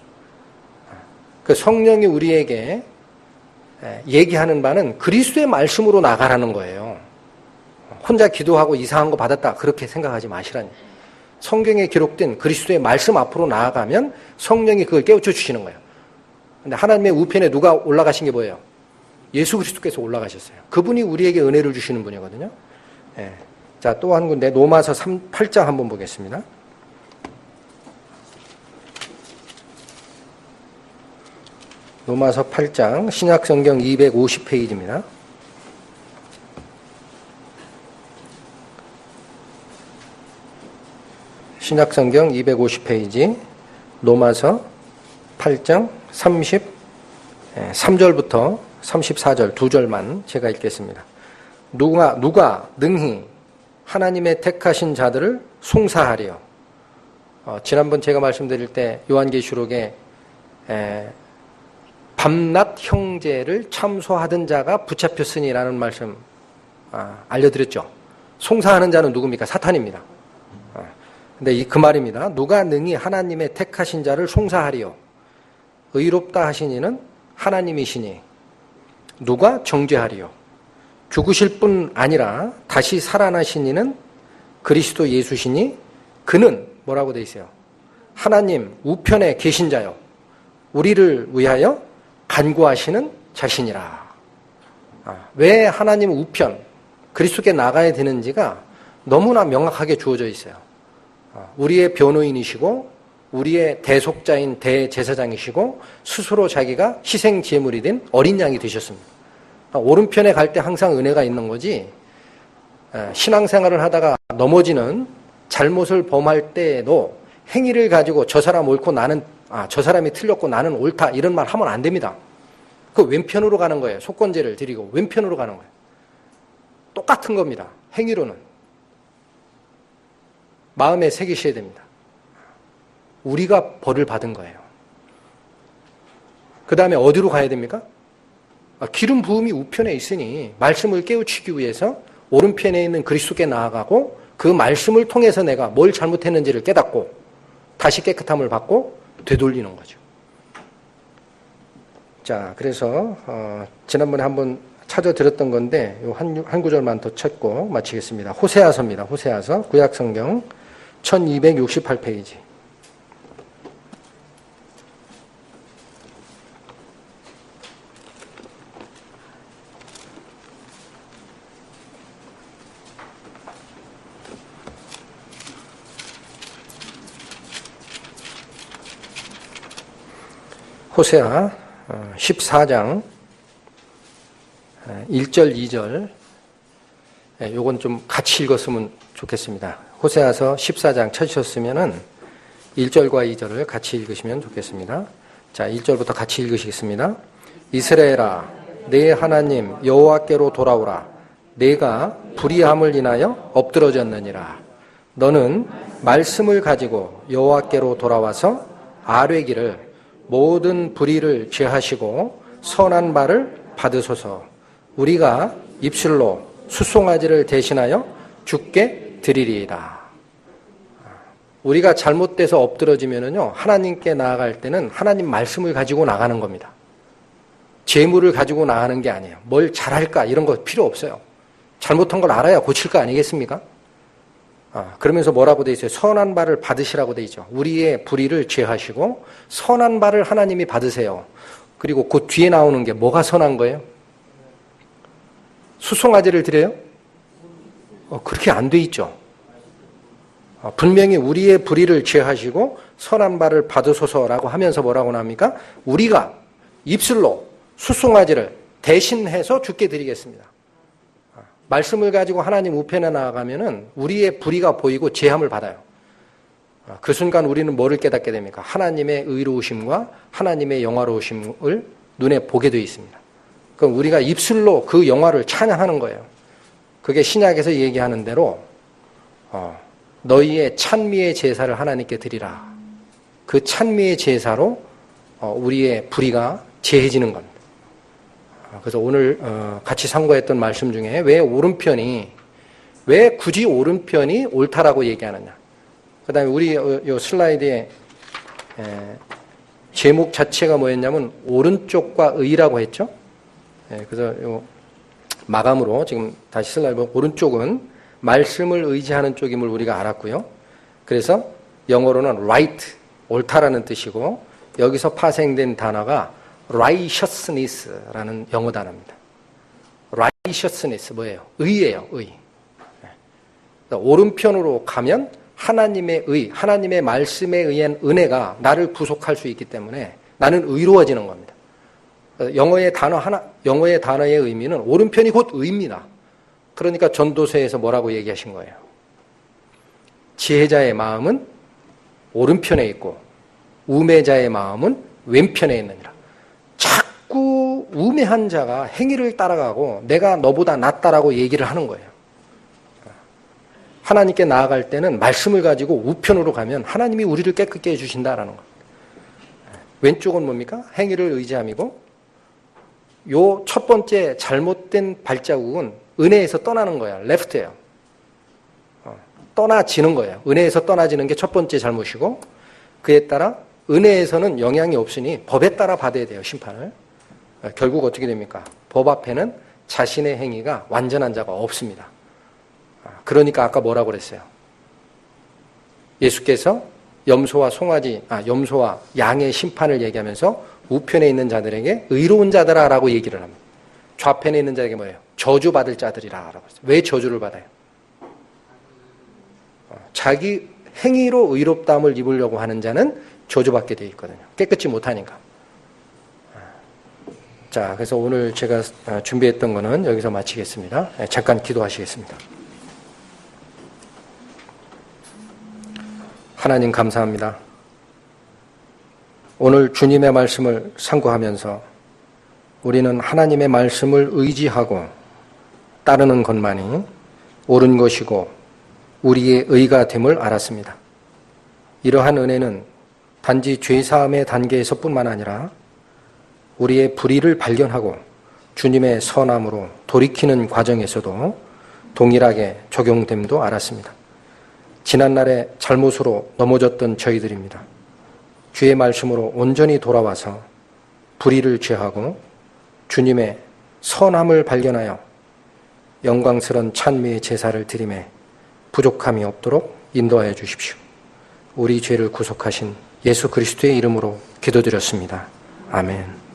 그 성령이 우리에게 얘기하는 바는 그리스도의 말씀으로 나가라는 거예요. 혼자 기도하고 이상한 거 받았다 그렇게 생각하지 마시라니. 성경에 기록된 그리스도의 말씀 앞으로 나아가면 성령이 그걸 깨우쳐 주시는 거예요. 근데 하나님의 우편에 누가 올라가신 게 뭐예요? 예수 그리스도께서 올라가셨어요. 그분이 우리에게 은혜를 주시는 분이거든요. 예. 자, 또 한 군데 로마서 8장 한번 보겠습니다. 로마서 8장 신약성경 250페이지입니다. 신약성경 250페이지 로마서 8장 33절부터 34절 두 절만 제가 읽겠습니다. 누가 능히 하나님의 택하신 자들을 송사하리요. 지난번 제가 말씀드릴 때 요한계시록에 밤낮 형제를 참소하던 자가 붙잡혔으니라는 말씀 알려드렸죠. 송사하는 자는 누굽니까? 사탄입니다. 근데 그 말입니다. 누가 능히 하나님의 택하신 자를 송사하리요. 의롭다 하신 이는 하나님이시니 누가 정죄하리요. 죽으실 뿐 아니라 다시 살아나신 이는 그리스도 예수시니 그는 뭐라고 돼 있어요? 하나님 우편에 계신 자요. 우리를 위하여 간구하시는 자신이라. 왜 하나님 우편, 그리스도께 나가야 되는지가 너무나 명확하게 주어져 있어요. 우리의 변호인이시고 우리의 대속자인 대제사장이시고 스스로 자기가 희생제물이 된 어린 양이 되셨습니다. 오른편에 갈 때 항상 은혜가 있는 거지, 신앙생활을 하다가 넘어지는 잘못을 범할 때에도 행위를 가지고 저 사람 옳고 나는 저 사람이 틀렸고 나는 옳다 이런 말 하면 안 됩니다. 그 왼편으로 가는 거예요. 속건제를 드리고 왼편으로 가는 거예요. 똑같은 겁니다. 행위로는. 마음에 새기셔야 됩니다. 우리가 벌을 받은 거예요. 그 다음에 어디로 가야 됩니까? 기름 부음이 우편에 있으니 말씀을 깨우치기 위해서 오른편에 있는 그리스도께 나아가고 그 말씀을 통해서 내가 뭘 잘못했는지를 깨닫고 다시 깨끗함을 받고 되돌리는 거죠. 자, 그래서 지난번에 한번 찾아드렸던 건데 한 구절만 더 찾고 마치겠습니다. 호세아서입니다. 호세아서 구약성경 1268페이지. 호세아 14장 1절 2절 요건 좀 같이 읽었으면 좋겠습니다. 호세아서 14장 찾으셨으면은 1절과 2절을 같이 읽으시면 좋겠습니다. 자, 1절부터 같이 읽으시겠습니다. 이스라엘아, 내 하나님 여호와께로 돌아오라. 내가 불의함을 인하여 엎드러졌느니라. 너는 말씀을 가지고 여호와께로 돌아와서 아뢰기를 모든 불의를 제하시고 선한 바를 받으소서. 우리가 입술로 수송아지를 대신하여 주께 드리리이다. 우리가 잘못돼서 엎드러지면은요, 하나님께 나아갈 때는 하나님 말씀을 가지고 나가는 겁니다. 재물을 가지고 나가는 게 아니에요. 뭘 잘할까 이런 거 필요 없어요. 잘못한 걸 알아야 고칠 거 아니겠습니까? 그러면서 뭐라고 돼 있어요? 선한 바를 받으시라고 돼 있죠. 우리의 불의를 제하시고 선한 바를 하나님이 받으세요. 그리고 그 뒤에 나오는 게 뭐가 선한 거예요? 수송아지를 드려요? 그렇게 안 돼 있죠. 분명히 우리의 불의를 제하시고 선한 바를 받으소서라고 하면서 뭐라고 나옵니까? 우리가 입술로 수송아지를 대신해서 주께 드리겠습니다. 말씀을 가지고 하나님 우편에 나아가면은 우리의 불의가 보이고 제함을 받아요. 그 순간 우리는 뭐를 깨닫게 됩니까? 하나님의 의로우심과 하나님의 영화로우심을 눈에 보게 되어 있습니다. 그럼 우리가 입술로 그 영화를 찬양하는 거예요. 그게 신약에서 얘기하는 대로 너희의 찬미의 제사를 하나님께 드리라. 그 찬미의 제사로 우리의 불의가 제해지는 겁니다. 그래서 오늘 같이 상고했던 말씀 중에 왜 굳이 오른편이 옳다라고 얘기하느냐. 그 다음에 우리 요 슬라이드에 제목 자체가 뭐였냐면 오른쪽과 의라고 했죠. 그래서 요 마감으로 지금 다시 슬라이드 오른쪽은 말씀을 의지하는 쪽임을 우리가 알았고요. 그래서 영어로는 right, 옳다라는 뜻이고 여기서 파생된 단어가 righteousness라는 영어 단어입니다. righteousness 뭐예요? 의예요, 의. 오른편으로 가면 하나님의 의, 하나님의 말씀에 의한 은혜가 나를 부속할 수 있기 때문에 나는 의로워지는 겁니다. 영어의 단어의 의미는 오른편이 곧 의입니다. 그러니까 전도서에서 뭐라고 얘기하신 거예요? 지혜자의 마음은 오른편에 있고 우매자의 마음은 왼편에 있느니라. 자꾸 우매한 자가 행위를 따라가고 내가 너보다 낫다라고 얘기를 하는 거예요. 하나님께 나아갈 때는 말씀을 가지고 우편으로 가면 하나님이 우리를 깨끗게 해주신다라는 거예요. 왼쪽은 뭡니까? 행위를 의지함이고 요 첫 번째 잘못된 발자국은 은혜에서 떠나는 거야. 레프트예요. 떠나지는 거예요. 은혜에서 떠나지는 게 첫 번째 잘못이고 그에 따라 은혜에서는 영향이 없으니 법에 따라 받아야 돼요. 심판을. 결국 어떻게 됩니까? 법 앞에는 자신의 행위가 완전한 자가 없습니다. 그러니까 아까 뭐라고 그랬어요? 예수께서 염소와 양의 심판을 얘기하면서 우편에 있는 자들에게 의로운 자들아라고 얘기를 합니다. 좌편에 있는 자에게 뭐예요? 저주받을 자들이라고 했어요. 왜 저주를 받아요? 자기 행위로 의롭다함을 입으려고 하는 자는 저주받게 되어 있거든요. 깨끗이 못하니까. 자, 그래서 오늘 제가 준비했던 거는 여기서 마치겠습니다. 잠깐 기도하시겠습니다. 하나님 감사합니다. 오늘 주님의 말씀을 상고하면서 우리는 하나님의 말씀을 의지하고 따르는 것만이 옳은 것이고 우리의 의가 됨을 알았습니다. 이러한 은혜는 단지 죄사함의 단계에서뿐만 아니라 우리의 불의를 발견하고 주님의 선함으로 돌이키는 과정에서도 동일하게 적용됨도 알았습니다. 지난날의 잘못으로 넘어졌던 저희들입니다. 주의 말씀으로 온전히 돌아와서 불의를 제하고 주님의 선함을 발견하여 영광스러운 찬미의 제사를 드리매 부족함이 없도록 인도하여 주십시오. 우리 죄를 구속하신 예수 그리스도의 이름으로 기도드렸습니다. 아멘.